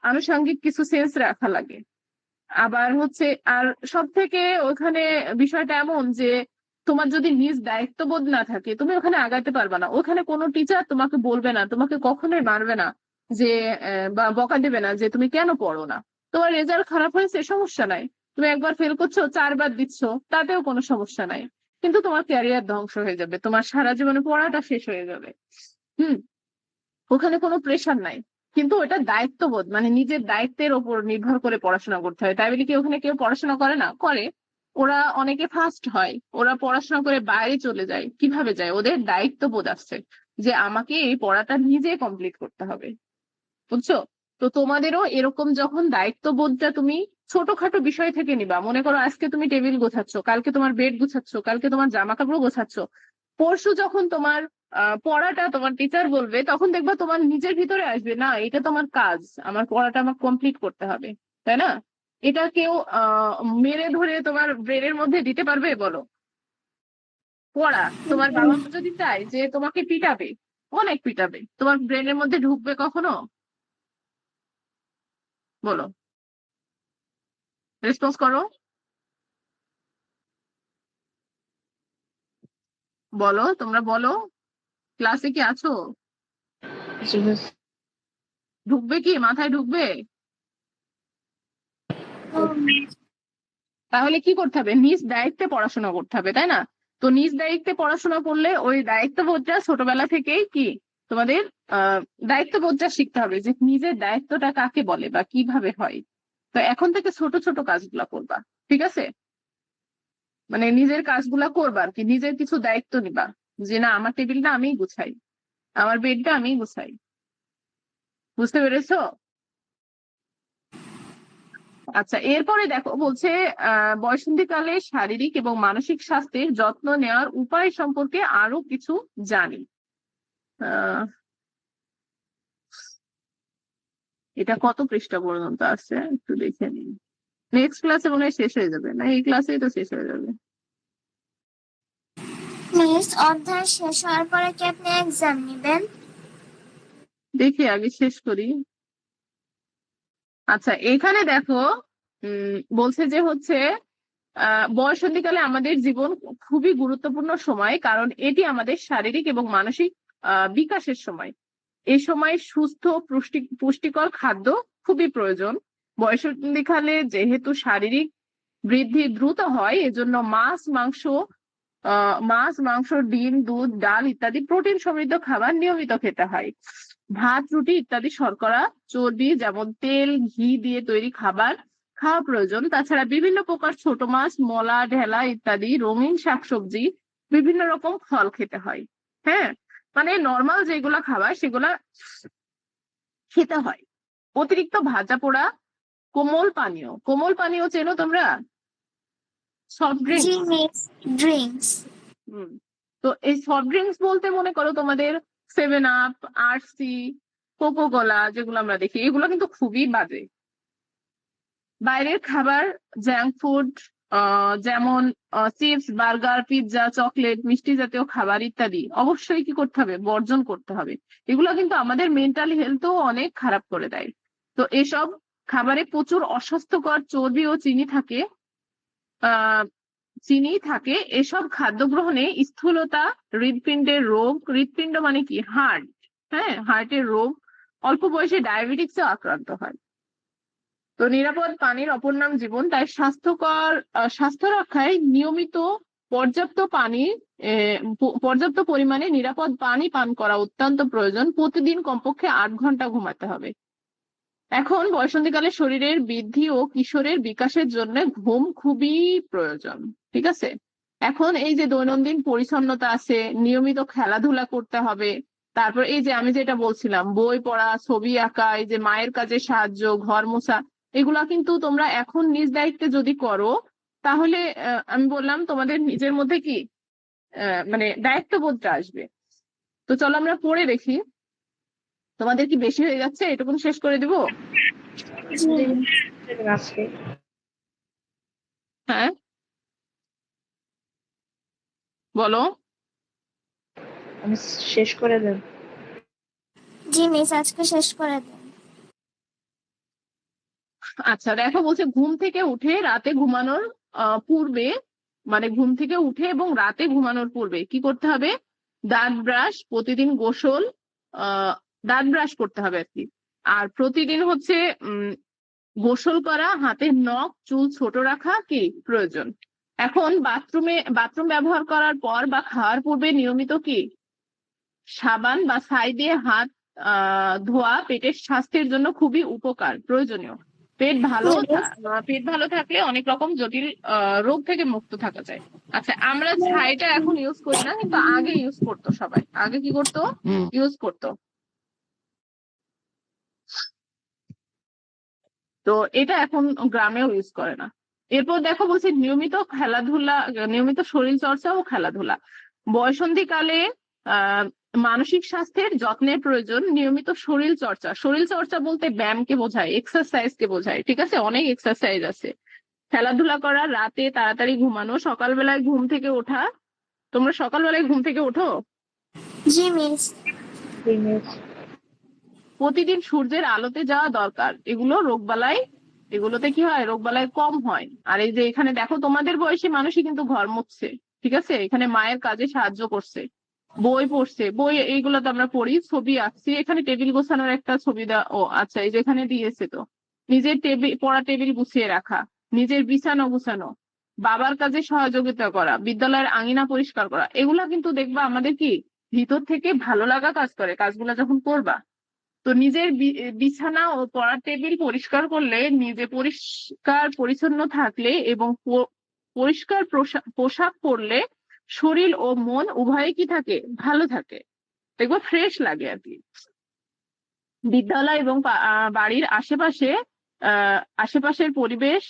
আনুষঙ্গিক কিছু সেন্স রাখা লাগে। আবার হচ্ছে, আর সব থেকে ওখানে বিষয়টা এমন যে তোমার যদি নিজ দায়িত্ববোধ না থাকে তুমি ওখানে আগাতে পারবে না। ওখানে কোনো টিচার তোমাকে বলবে না, তোমাকে কখনোই মারবে না যে বা বকা দেবে না যে তুমি কেন পড়ো না। তোমার রেজাল্ট খারাপ হয়েছে, সমস্যা নাই, তুমি একবার ফেল করছো, 4 বার দিচ্ছ, তাতেও কোনো সমস্যা নাই। কিন্তু তোমার ক্যারিয়ার ধ্বংস হয়ে যাবে, তোমার সারা জীবনে পড়াটা শেষ হয়ে যাবে। হুম। ওখানে কোনো প্রেশার নাই, কিন্তু ওটা দায়িত্ববোধ, মানে নিজের দায়িত্বের ওপর নির্ভর করে পড়াশোনা করতে হয়। তাই বলে কি ওখানে কেউ পড়াশোনা করে না? করে। ওরা অনেকে ফার্স্ট হয়, ওরা পড়াশোনা করে বাইরে চলে যায়, কিভাবে যায়, ওদের দায়িত্ববোধ আসছে যে আমাকে এই পড়াটা নিজে কমপ্লিট করতে হবে। বুঝছো? তো তোমাদেরও এরকম যখন দায়িত্ববোধটা তুমি ছোটখাটো বিষয় থেকে নিবা, মনে করো আজকে তুমি টেবিল গোছাচ্ছ, কালকে তোমার বেড গোছাচ্ছ, কালকে তোমার জামা কাপড় গোছাচ্ছ, পরশু যখন তোমার পড়াটা তোমার টিচার বলবে, তখন দেখবা তোমার নিজের ভিতরে আসবে না এটা তোমার কাজ, আমার পড়াটা আমার কমপ্লিট করতে হবে, তাই না? এটা কেউ মেরে ধরে তোমার ব্রেনের মধ্যে দিতে পারবে বলো? পড়া তোমার বাবা মা যদি চায় যে তোমাকে পিটাবে, অনেক পিটাবে, তোমার ব্রেনের মধ্যে ঢুকবে কখনো? বলো, রেসপন্স করো, বলো, তোমরা বলো, ক্লাসে কি আছো? জি মিস। ঢুকবে কি, মাথায় ঢুকবে? No, miss. তাহলে কি করতে হবে, নিজ দায়িত্বে পড়াশোনা করতে হবে, তাই না? তো নিজ দায়িত্বে পড়াশোনা করলে ওই দায়িত্ববোধটা ছোটবেলা থেকেই কি তোমাদের দায়িত্ববোধটা শিখতে হবে যে নিজের দায়িত্বটা কাকে বলে বা কিভাবে হয়। তো এখন থেকে ছোট ছোট কাজগুলা করবা, ঠিক আছে? মানে নিজের কাজগুলা করবা আর কি, নিজের কিছু দায়িত্ব নিবা, যে না আমার টেবিলটা আমিই গুছাই, আমার বেডটা আমিই গুছাই। বুঝতে পেরেছো? আচ্ছা, এরপরে দেখো বলছে বয়ঃসন্ধিকালে শারীরিক এবং মানসিক স্বাস্থ্যের যত্ন নেওয়ার উপায় সম্পর্কে আরো কিছু জানি। আহ এটা কত পৃষ্ঠা পর্যন্ত আছে একটু দেখে নিন। নেক্সট ক্লাসে মনে হয় শেষ হয়ে যাবে, না এই ক্লাসেই তো শেষ হয়ে যাবে। মিস অধ্যায় শেষ হওয়ার পরে কি আপনি এক্সাম নেবেন? দেখি আগে শেষ করি। আচ্ছা, এখানে দেখো বলছে যে হচ্ছে বয়ঃসন্ধিকালে আমাদের জীবন খুবই গুরুত্বপূর্ণ সময়, কারণ এটি আমাদের শারীরিক এবং মানসিক বিকাশের সময়। এই সময় সুস্থ পুষ্টিকর খাদ্য খুবই প্রয়োজন। বয়ঃসন্ধিকালে যেহেতু শারীরিক বৃদ্ধি দ্রুত হয়, এজন্য মাছ, মাংস, ডিম, দুধ, ডাল ইত্যাদি প্রোটিন সমৃদ্ধ খাবার নিয়মিত খেতে হয়। ভাত, রুটি ইত্যাদি শর্করা, চর্বি যেমন তেল, ঘি দিয়ে তৈরি খাবার খাওয়া প্রয়োজন। তাছাড়া বিভিন্ন প্রকার ছোট মাছ, মলা, ঢেলা ইত্যাদি, রঙিন শাকসবজি, বিভিন্ন রকম ফল খেতে হয়। হ্যাঁ, মানে নর্মাল যেগুলা খাবার সেগুলা খেতে হয়। অতিরিক্ত ভাজা পোড়া, কোমল পানীয় চেনো তোমরা? সফট জি ড্রিঙ্কস। Miss, drinks. তো এই সফট ড্রিঙ্কস বলতে মনে করো তোমাদের 7 আপ, আরসি, কোকো কোলা যেগুলো আমরা দেখি, এগুলো কিন্তু খুবই বাজে। বাইরের খাবার, জাঙ্ক ফুড যেমন চিপস, বার্গার, পিৎজা, চকলেট, মিষ্টি জাতীয় খাবার ইত্যাদি অবশ্যই কি করতে হবে? বর্জন করতে হবে। এগুলো কিন্তু আমাদের মেন্টাল হেলথও অনেক খারাপ করে দেয়। তো এসব খাবারে প্রচুর অস্বাস্থ্যকর চর্বি ও চিনি থাকে। এসব খাদ্য গ্রহণে স্থূলতা, হৃৎপিণ্ডের রোগ, হৃৎপিণ্ড মানে কি? হার্ট। হ্যাঁ, হার্টের রোগ, অল্প বয়সে ডায়াবেটিক্সে আক্রান্ত হয়। তো নিরাপদ পানির অপর নাম জীবন, তাই স্বাস্থ্য রক্ষায় নিয়মিত পর্যাপ্ত পরিমাণে নিরাপদ পানি পান করা অত্যন্ত প্রয়োজন। প্রতিদিন কমপক্ষে 8 ঘন্টা ঘুমাতে হবে। এখন বয়ঃসন্ধিকালে শরীরের বৃদ্ধি ও কিশোরের বিকাশের জন্য ঘুম খুবই প্রয়োজন, ঠিক আছে? এখন এই যে দৈনন্দিন পরিচ্ছন্নতা আছে, নিয়মিত খেলাধুলা করতে হবে। তারপর এই যে আমি যেটা বলছিলাম, বই পড়া, ছবি আঁকা, এই যে মায়ের কাজে সাহায্য, ঘর মোছা, এগুলা কিন্তু তোমরা এখন নিজ দায়িত্বে যদি করো, তাহলে আমি বললাম তোমাদের নিজের মধ্যে কি মানে দায়িত্ববোধটা আসবে। তো চলো আমরা পড়ে দেখি। তোমাদের কি বেশি হয়ে যাচ্ছে? এটুকুন শেষ করে দিব? জি আজকে হ্যাঁ, বলো। আমি শেষ করে দেব। জি মিস, আজকে শেষ করে দেন। আচ্ছা দেখো, বলছে ঘুম থেকে উঠে রাতে ঘুমানোর পূর্বে, মানে ঘুম থেকে উঠে এবং রাতে ঘুমানোর পূর্বে কি করতে হবে? দাঁত ব্রাশ, প্রতিদিন গোসল, দাঁত ব্রাশ করতে হবে আর কি। আর প্রতিদিন হচ্ছে গোসল করা, হাতের নখ চুল ছোট রাখা কি প্রয়োজন। এখন বাথরুম ব্যবহার করার পর বা খাওয়ার পূর্বে নিয়মিত কি সাবান বা ছাই দিয়ে হাত ধোয়া পেটের স্বাস্থ্যের জন্য খুবই প্রয়োজনীয়। পেট ভালো থাকলে অনেক রকম জটিল রোগ থেকে মুক্ত থাকা যায়। আচ্ছা, আমরা ছাইটা এখন ইউজ করি না, কিন্তু আগে ইউজ করতো সবাই। আগে কি করতো? ইউজ করতো। তো এটা এখন গ্রামেও ইউজ করে না। এরপর দেখো বলছে নিয়মিত শরীর চর্চা ও খেলাধুলা। বয়ঃসন্ধিকালে মানসিক স্বাস্থ্যের যত্নের প্রয়োজন। নিয়মিত শরীর চর্চা বলতে ব্যায়ামকে বোঝায়, এক্সারসাইজকে বোঝায়, ঠিক আছে? অনেক এক্সারসাইজ আছে। খেলাধুলা করা, রাতে তাড়াতাড়ি ঘুমানো, সকালবেলায় ঘুম থেকে ওঠা। তোমরা সকালবেলায় ঘুম থেকে ওঠো? জি মিস। জি মিস। প্রতিদিন সূর্যের আলোতে যাওয়া দরকার। এগুলোতে কি হয়? রোগবালাই কম হয়। আর এই যে এখানে দেখো, তোমাদের বয়সী মানুষই কিন্তু ঘর মুছছে, ঠিক আছে? এখানে মায়ের কাজে সাহায্য করছে, বই পড়ছে, বই এইগুলো তো আমরা পড়ি, ছবি আঁকছি। এখানে টেবিল গোছানোর একটা ছবি ও আচ্ছা, এই যে এখানে দিয়েছে তো। নিজের পড়া টেবিল গুছিয়ে রাখা, নিজের বিছানো গুছানো, বাবার কাজে সহযোগিতা করা, বিদ্যালয়ের আঙিনা পরিষ্কার করা, এগুলা কিন্তু দেখবা আমাদের কি ভিতর থেকে ভালো লাগা কাজ করে কাজগুলা যখন করবা। তো নিজের বিছানা ও পড়ার টেবিল পরিষ্কার করলে, নিজে পরিষ্কার পরিচ্ছন্ন থাকলে এবং পরিষ্কার পোশাক পরলে শরীর ও মন উভয়ে কি থাকে, ভালো থাকে, দেখবো ফ্রেশ লাগে আর কি। বিদ্যালয় এবং বাড়ির আশেপাশের পরিবেশ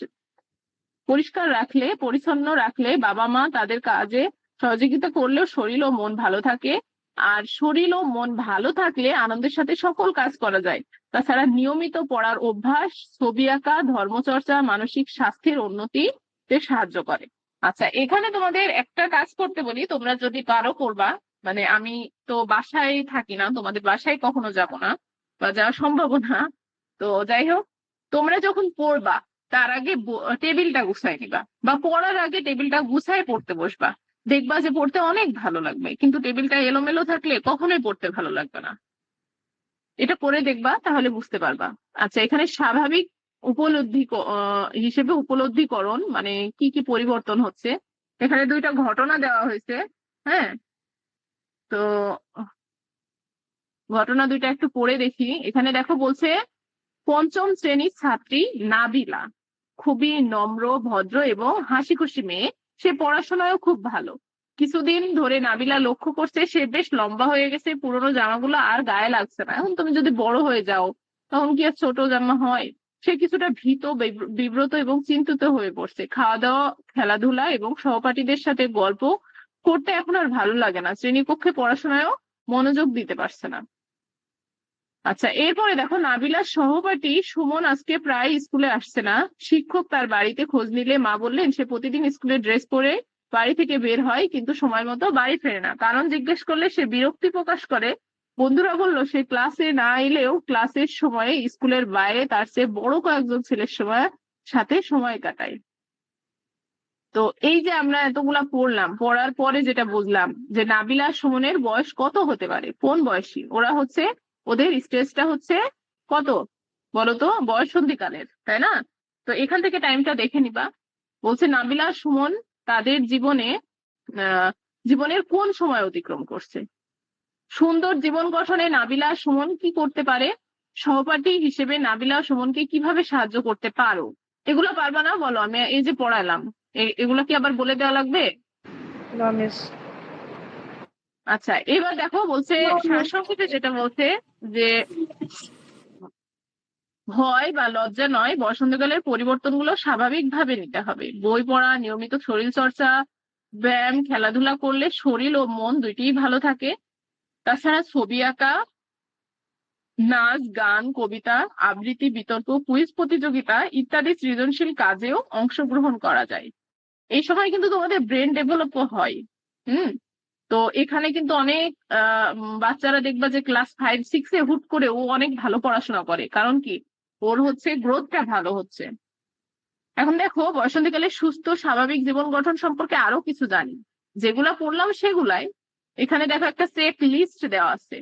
পরিষ্কার রাখলে, পরিচ্ছন্ন রাখলে বাবা মা তাদের কাজে সহযোগিতা করলেও শরীর ও মন ভালো থাকে। আর শরীর ও মন ভালো থাকলে আনন্দের সাথে সকল কাজ করা যায়। তাছাড়া নিয়মিত পড়ার অভ্যাস, ছবি আঁকা, ধর্মচর্চা মানসিক স্বাস্থ্যের উন্নতিতে সাহায্য করে। আচ্ছা, এখানে তোমাদের একটা কাজ করতে বলি, তোমরা যদি পারো করবা। মানে আমি তো বাসায় থাকি না, তোমাদের বাসায় কখনো যাব না বা যাওয়া সম্ভব না। তো যাই হোক, তোমরা যখন পড়বা তার আগে টেবিলটা গুছাই নিবা, বা পড়ার আগে টেবিলটা গুছায় পড়তে বসবা। দেখবা যে পড়তে অনেক ভালো লাগবে, কিন্তু টেবিলটা এলোমেলো থাকলে কখনোই পড়তে ভালো লাগবে না। এটা করে দেখবা, তাহলে বুঝতে পারবা। আচ্ছা, এখানে স্বাভাবিক হিসেবে উপলব্ধিকরণ মানে কি কি পরিবর্তন হচ্ছে, এখানে দুইটা ঘটনা দেওয়া হয়েছে। হ্যাঁ, তো ঘটনা দুইটা একটু পড়ে দেখি। এখানে দেখো, বলছে পঞ্চম শ্রেণীর ছাত্রী নাবিলা খুবই নম্র, ভদ্র এবং হাসি খুশি মেয়ে। সে পড়াশোনায়ও খুব ভালো। কিছুদিন ধরে নাবিলা লক্ষ্য করছে সে বেশ লম্বা হয়ে গেছে, পুরোনো জামাগুলো আর গায়ে লাগছে না। এখন তুমি যদি বড় হয়ে যাও তখন কি আর ছোট জামা হয়? সে কিছুটা ভীত, বিব্রত এবং চিন্তিত হয়ে পড়ছে। খাওয়া দাওয়া, খেলাধুলা এবং সহপাঠীদের সাথে গল্প করতে এখন আর ভালো লাগে না। শ্রেণীকক্ষে পড়াশোনায়ও মনোযোগ দিতে পারছে না। আচ্ছা, এরপরে দেখো, নাবিলার সহপাঠী সুমন আজকে প্রায় স্কুলে আসছে না। শিক্ষক তার বাড়িতে খোঁজ নিলে মা বললেন সে প্রতিদিন স্কুলের ড্রেস পরে বাড়ি থেকে বের হয়, কিন্তু সময় মতো বাড়ি ফেরে না। কারণ জিজ্ঞেস করলে সে বিরক্তি প্রকাশ করে। বন্ধুরা বলল সে ক্লাসে না এলেও ক্লাসের সময়ে স্কুলের বাইরে তার চেয়ে বড় কয়েকজন ছেলের সাথে সময় কাটায়। তো এই যে আমরা এতগুলা পড়লাম, পড়ার পরে যেটা বুঝলাম যে নাবিলা সুমনের বয়স কত হতে পারে, কোন বয়সী ওরা হচ্ছে, ওদের স্টেজটা হচ্ছে কত বলতো, বয়ঃসন্ধিকালের, তাই না? তো এখান থেকে টাইমটা দেখে নিবা। বলছে নাবিলা সুমন তাদের জীবনের কোন সময় অতিক্রম করছে। সুন্দর জীবন গঠনে নাবিলা সুমন কি করতে পারে, সহপাঠী হিসেবে নাবিলা সুমনকে কিভাবে সাহায্য করতে পারো। এগুলো পারবা না বলো? আমি এই যে পড়ালাম, এগুলো কি আবার বলে দেওয়া লাগবে? না মিস। আচ্ছা, এবার দেখো, বলছে সারসংক্ষেপে যেটা বলছে যে ভয় বা লজ্জা নয়, বসন্তকালের পরিবর্তনগুলো স্বাভাবিকভাবে নিতে হবে। বই পড়া, নিয়মিত শরীর চর্চা, ব্যায়াম, খেলাধুলা করলে শরীর ও মন দুইটিই ভালো থাকে। তাছাড়া ছবি আঁকা, নাচ, গান, কবিতা, আবৃত্তি, বিতর্ক, কুইজ প্রতিযোগিতা ইত্যাদি সৃজনশীল কাজেও অংশগ্রহণ করা যায়। এই সময় কিন্তু তোমাদের ব্রেন ডেভেলপ হয়। তো এখানে কিন্তু অনেক বাচ্চারা দেখবা যে ক্লাস 5-6 হুট করে ও অনেক ভালো পড়াশোনা করে, কারণ কি, ওর হচ্ছে গ্রোথটা ভালো হচ্ছে। এখন দেখো, বসন্তকালে সুস্থ স্বাভাবিক জীবন গঠন সম্পর্কে আরো কিছু জানি, যেগুলা পড়লাম সেগুলাই। এখানে দেখো একটা সেট লিস্ট দেওয়া আছে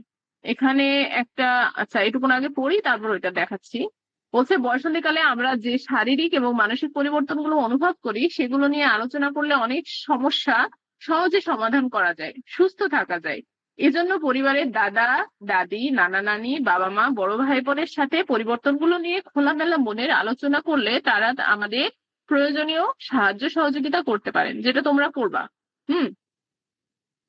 এখানে একটা। আচ্ছা, এটুকুন আগে পড়ি, তারপর ওইটা দেখাচ্ছি। বলছে বসন্তকালে আমরা যে শারীরিক এবং মানসিক পরিবর্তনগুলো অনুভব করি সেগুলো নিয়ে আলোচনা করলে অনেক সমস্যা সহজে সমাধান করা যায়, সুস্থ থাকা যায়। এজন্য পরিবারের দাদা দাদি, নানা নানি, বাবা মা, বড় ভাই বোনের সাথে পরিবর্তনগুলো নিয়ে খোলামেলা মনের আলোচনা করলে তারা আমাদের প্রয়োজনীয় সাহায্য সহযোগিতা করতে পারেন, যেটা তোমরা করবা।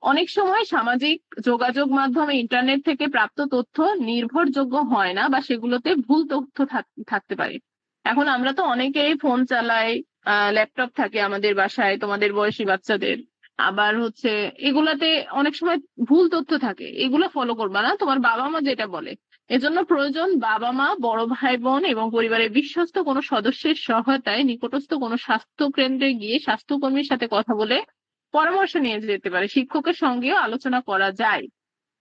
অনেক সময় সামাজিক যোগাযোগ মাধ্যমে ইন্টারনেট থেকে প্রাপ্ত তথ্য নির্ভরযোগ্য হয় না বা সেগুলোতে ভুল তথ্য থাকতে পারে। এখন আমরা তো অনেকেই ফোন চালাই, ল্যাপটপ থাকে আমাদের বাসায়, তোমাদের বয়সী বাচ্চাদের। আবার হচ্ছে এগুলাতে অনেক সময় ভুল তথ্য থাকে, এগুলো ফলো করবা না, তোমার বাবা মা যেটা বলে। এজন্য প্রয়োজন বাবা মা, বড় ভাই বোন এবং পরিবারের বিশ্বস্ত কোনো সদস্যের সহায়তায় নিকটস্থ কোনো স্বাস্থ্য কেন্দ্রে গিয়ে স্বাস্থ্যকর্মীর সাথে কথা বলে পরামর্শ নিয়ে যেতে পারে। শিক্ষকের সঙ্গেও আলোচনা করা যায়।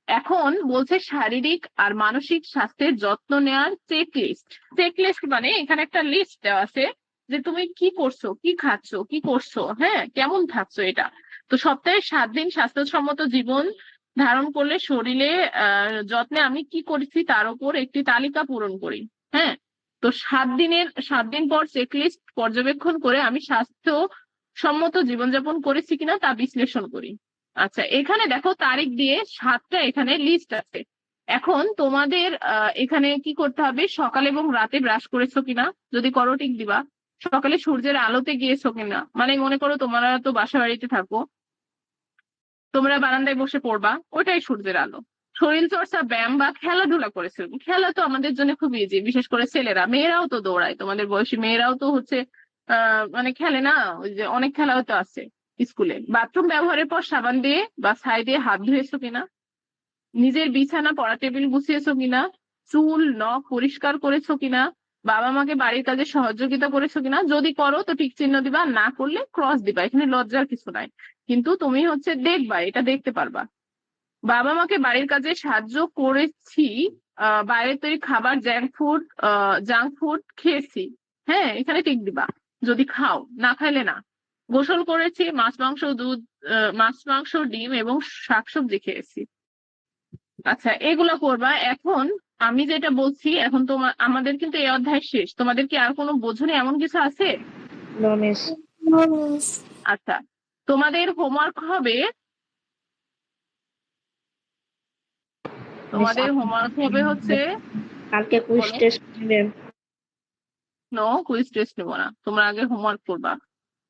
এখন বলছে শারীরিক আর মানসিক স্বাস্থ্যের যত্ন নেওয়ার চেকলিস্ট। চেকলিস্ট মানে এখানে একটা লিস্ট দেওয়া আছে যে তুমি কি করছো, কি খাচ্ছো, কি করছো, হ্যাঁ, কেমন থাকছো। এটা তো সপ্তাহে 7 দিন স্বাস্থ্যসম্মত জীবন ধারণ করলে শরীরে যত্নে আমি কি করেছি তার উপর একটি তালিকা পূরণ করি। হ্যাঁ, তো 7 দিন পর চেকলিস্ট পর্যবেক্ষণ করে আমি স্বাস্থ্য সম্মত জীবনযাপন করেছি কিনা তা বিশ্লেষণ করি। আচ্ছা, এখানে দেখো তারিখ দিয়ে 7টা এখানে লিস্ট আছে। এখন তোমাদের এখানে কি করতে হবে, সকালে এবং রাতে ব্রাশ করেছো কিনা, যদি করো টিক দিবা। সকালে সূর্যের আলোতে গিয়েছো কিনা, মানে মনে করো তোমরা তো বাসা বাড়িতে থাকো, তোমরা বারান্দায় বসে পড়বা, ওটাই সূর্যের আলো। শরীর চর্চা, ব্যায়াম বা খেলাধুলা করেছো। খেলা তো আমাদের জন্য খুব ইজি, বিশেষ করে ছেলেরা, মেয়েরাও তো দৌড়ায়, তোমাদের বয়সী মেয়েরাও তো হচ্ছে মানে খেলে না, ওই যে অনেক খেলাও তো আছে স্কুলে। বাথরুম ব্যবহারের পর সাবান দিয়ে বা ছাই দিয়ে হাত ধুয়েছো কিনা, নিজের বিছানা পড়া টেবিল গুছিয়েছো কিনা, চুল নখ পরিষ্কার করেছো কিনা, বাবা মাকে বাড়ির কাজে সহযোগিতা করেছো কিনা। যদি করো তো টিক চিহ্ন দিবা, না করলে ক্রস দিবা, এখানে লজ্জার কিছু নাই। কিন্তু তুমি হচ্ছে দেখবা, এটা দেখতে পারবা। বাবা মাকে বাড়ির কাজে সাহায্য করেছি, বাইরের তৈরি খাবার, জাঙ্ক ফুড খেয়েছি, হ্যাঁ এখানে টিক দিবা যদি খাও, না খাইলে না। গোসল করেছি, মাছ মাংস দুধ, মাছ মাংস ডিম এবং শাকসবজি খেয়েছি। আচ্ছা, এগুলো করবা। এখন আমি যেটা বলছি, এখন আমাদের কিন্তু এই অধ্যায় শেষ। তোমাদের কি আর কোনো বোঝনি এমন কিছু আছে? No miss. No miss. আচ্ছা, তোমাদের হোমওয়ার্ক হবে, হচ্ছে কালকে কুইজ বলো। টেস্ট নেবেন। নো, কুইজ টেস্ট নেবো না, তোমরা আগে হোমওয়ার্ক করবা।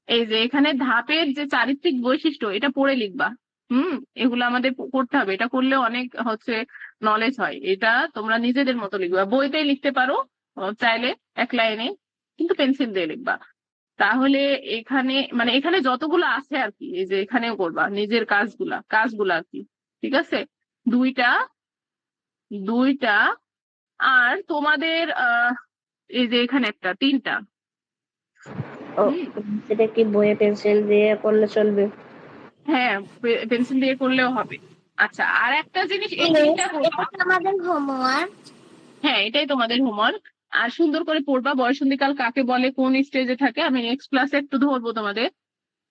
এই যে এখানে ধাপের যে চারিত্রিক বৈশিষ্ট্য, এটা পড়ে লিখবা। এগুলো আমাদের করতে হবে, এটা করলে অনেক হচ্ছে নলেজ হয়। এটা তোমরা নিজেদের মতো লিখবা, বইতেই লিখতে পারো চাইলে এক লাইনে, কিন্তু পেন্সিল দিয়ে লিখবা। তাহলে এখানে মানে এখানে যতগুলো আছে আর কি, এই যে এখানেও করবা নিজের কাজগুলা আর কি, ঠিক আছে? দুইটা দুইটা আর তোমাদের এই যে এখানে একটা, তিনটা। ও, সেটা কি বইয়ে পেন্সিল দিয়ে করলে চলবে? হ্যাঁ, পেন্সিল দিয়ে করলেও হবে। আচ্ছা, আর একটা জিনিস, এই তিনটা করবা। এটা আমাদের হোমওয়ার্ক। হ্যাঁ, এটাই তোমাদের হোমওয়ার্ক। আর সুন্দর করে পড়বা, বয়সন্ধিকাল কাকে বলে, কোন স্টেজে থাকে, আমি নেক্সট ক্লাসে একটু ধরবো তোমাদের।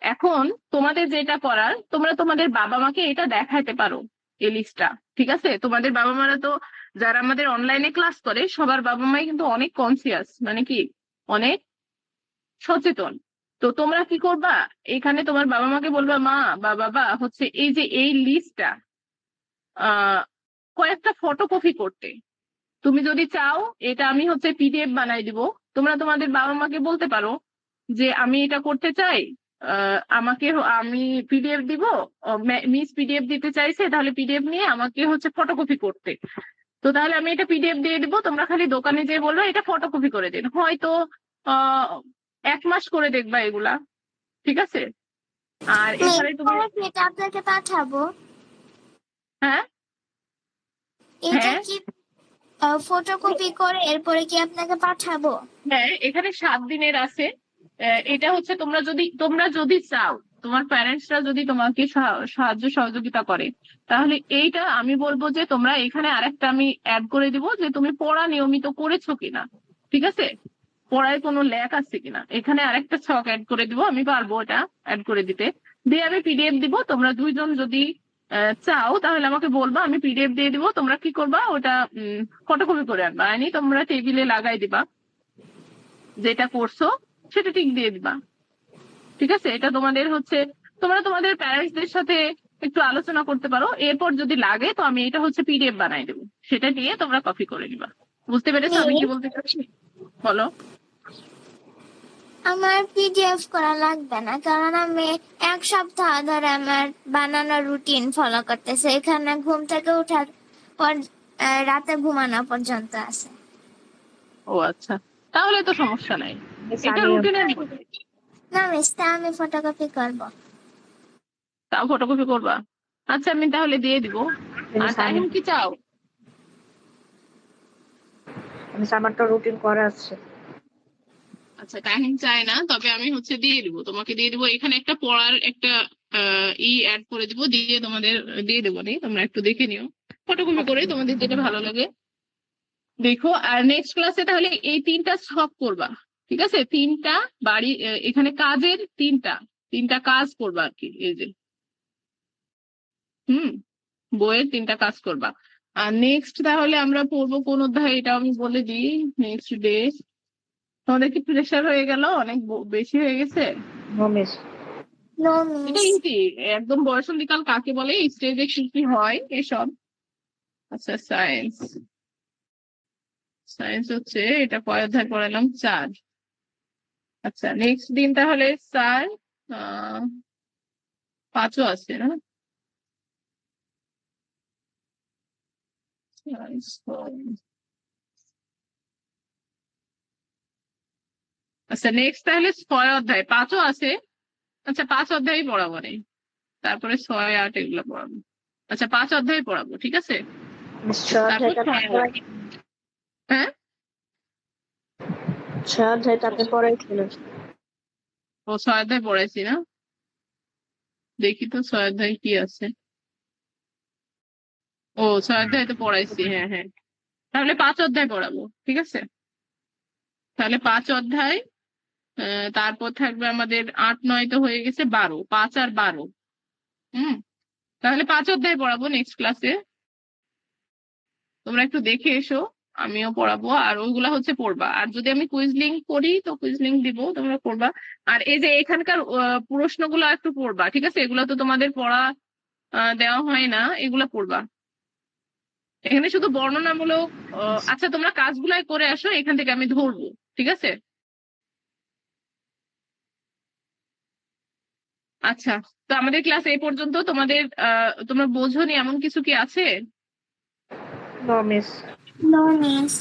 এখন তোমাদের যেটা করার, তোমরা তোমাদের বাবা মাকে এটা দেখাইতে পারো, এই লিস্টটা, ঠিক আছে? তোমাদের বাবা মারা তো, যারা আমাদের অনলাইনে ক্লাস করে, সবার বাবা মাই কিন্তু অনেক কনসিয়াস, মানে কি অনেক সচেতন। তো তোমরা কি করবা, এখানে তোমার বাবা মাকে বলবা, মা বা বাবা হচ্ছে এই যে এই লিস্টটা কয়েকটা ফটোকপি করতে। তুমি যদি চাও, এটা আমি হচ্ছে পিডিএফ বানাই দিব। তোমরা তোমাদের বাবা মাকে বলতে পারো যে আমি এটা করতে চাই, আমি পিডিএফ দিব, মিস পিডিএফ দিতে চাইছে, তাহলে পিডিএফ নিয়ে আমাকে হচ্ছে ফটোকপি করতে। তো তাহলে আমি এটা পিডিএফ দিয়ে দিব, তোমরা খালি দোকানে যেয়ে বলবে এটা ফটোকপি করে দিন। হয়তো আহ 1 মাস করে দেখবা এগুলা, ঠিক আছে? আর এখানে তুমি, এটা আপনাকে পাঠাবো। হ্যাঁ এটা হ্যাঁ কি ফটোকপি করে এরপরে কি আপনাকে পাঠাবো? হ্যাঁ, এখানে 7 দিনের আছে। এটা হচ্ছে তোমরা যদি চাও, তোমার প্যারেন্টসরা যদি তোমাকে সাহায্য সহযোগিতা করে, তাহলে এইটা আমি বলবো যে তোমরা এখানে আরেকটা আমি অ্যাড করে দিব, যে তুমি পড়া নিয়মিত করেছো কিনা, ঠিক আছে? পড়ায় কোনো ল্যাক আছে কিনা, এখানে আরেকটা ছক অ্যাড করে দিব, আমি পারবো এটা অ্যাড করে দিতে। দিয়ে আমি পিডিএফ দিব, তোমরা দুইজন যদি চাও তাহলে আমাকে বলবা, আমি পিডিএফ দিয়ে দিব। তোমরা কি করবা, ওটা ফটোকপি করে আনবা, আনি তোমরা টেবিলে লাগাই দিবা, যেটা করছো সেটা টিক দিয়ে দিবা, ঠিক আছে? এটা তোমাদের হচ্ছে, তোমরা তোমাদের প্যারেন্টসদের সাথে একটু আলোচনা করতে পারো। এরপর যদি লাগে তো আমি এটা হচ্ছে পিডিএফ বানাই দেবো, সেটা নিয়ে তোমরা কপি করে নিবা। বুঝতে পেরেছো আমি কি বলতে চাচ্ছি? বলো। আমার পিডিএফ করা লাগবে না, কারণ আমি 1 সপ্তাহ ধরে আমার বানানো রুটিন ফলো করতেছি। এখানে ঘুম থেকে ওঠার পর রাতে ঘুমানো পর্যন্ত আছে। ও আচ্ছা, তাহলে তো সমস্যা নাই, এটা রুটিনের মধ্যে। না মিস, তা আমি ফটোকপি করব। তাও ফটোকপি করবা? আচ্ছা, আমি তাহলে দিয়ে দিব। আর টাইম কি চাও? আমার তো রুটিন করা আছে। আচ্ছা, টাইম চাই না, তবে আমি হচ্ছে দিয়ে দিব, তোমাকে দিয়ে দিব। এখানে একটা পড়ার একটা অ্যাড করে দিব, দিয়ে তোমাদের দিয়ে দেবো নি, তোমরা একটু দেখে নিও ফটোকপি করে, তোমাদের যেটা ভালো লাগে দেখো। আর নেক্সট ক্লাসে তাহলে এই 3টা ছক করবা, ঠিক আছে? 3টা বাড়ি, এখানে কাজের 3টা কাজ করবা আর কি, এই যে বইয়ের 3টা কাজ করবা। আর নেক্সট তাহলে আমরা পড়বো কোন অধ্যায়, এটা আমি বলে দিই। নেক্সট ডে, তোমাদের কি প্রেশার হয়ে গেল, অনেক বেশি হয়ে গেছে? No miss. নো এটা মিস। ইজি, একদম বয়সন্ধিকাল কাকে বলে, স্টেজে কি কি হয় এসব আচ্ছা সায়েন্স, সায়েন্স হচ্ছে এটা কয় অধ্যায় পড়ালাম? 4। আচ্ছা নেক্সট দিন তাহলে স্যার 5ও আছে না? আচ্ছা নেক্সট তাহলে 6 অধ্যায়, 5ও আছে। আচ্ছা 5 অধ্যায় পড়াবো নেই, তারপরে 6, 8 এগুলো পড়াবো। আচ্ছা 5 অধ্যায় পড়াবো, ঠিক আছে। তারপর 6, 8। হ্যাঁ 6 অধ্যায় তো আপনি পড়াইছিলেন। ও 6 অধ্যায় পড়াইছি না, দেখি তো 6 অধ্যায় কি আছে। ও 6 অধ্যায় তো পড়াইছি, হ্যাঁ হ্যাঁ। তাহলে 5 অধ্যায় পড়াবো, ঠিক আছে। তাহলে 5 অধ্যায়, তারপর থাকবে আমাদের 8, 9 তো হয়ে গেছে, 12, 5 আর 12। হুম, তাহলে 5 অধ্যায় পড়াবো নেক্সট ক্লাসে। তোমরা একটু দেখে এসো, আমিও পড়াবো। আর ওইগুলা হচ্ছে পড়বা, আর যদি আমি কুইজ লিঙ্ক করি তো কুইজ লিঙ্ক দিব, তোমরা পড়বা। আর এই যে এখানকার প্রশ্নগুলো একটু পড়বা, ঠিক আছে। এগুলো তো তোমাদের পড়া দেওয়া হয় না, এগুলা পড়বা। এখানে শুধু বর্ণনামূলক। আচ্ছা তোমরা কাজগুলাই করে আসো, এখান থেকে আমি ধরবো, ঠিক আছে। আচ্ছা, তো আমাদের ক্লাস এই পর্যন্ত। তোমাদের তোমরা বোঝোনি এমন কিছু কি আছে? No miss. No miss.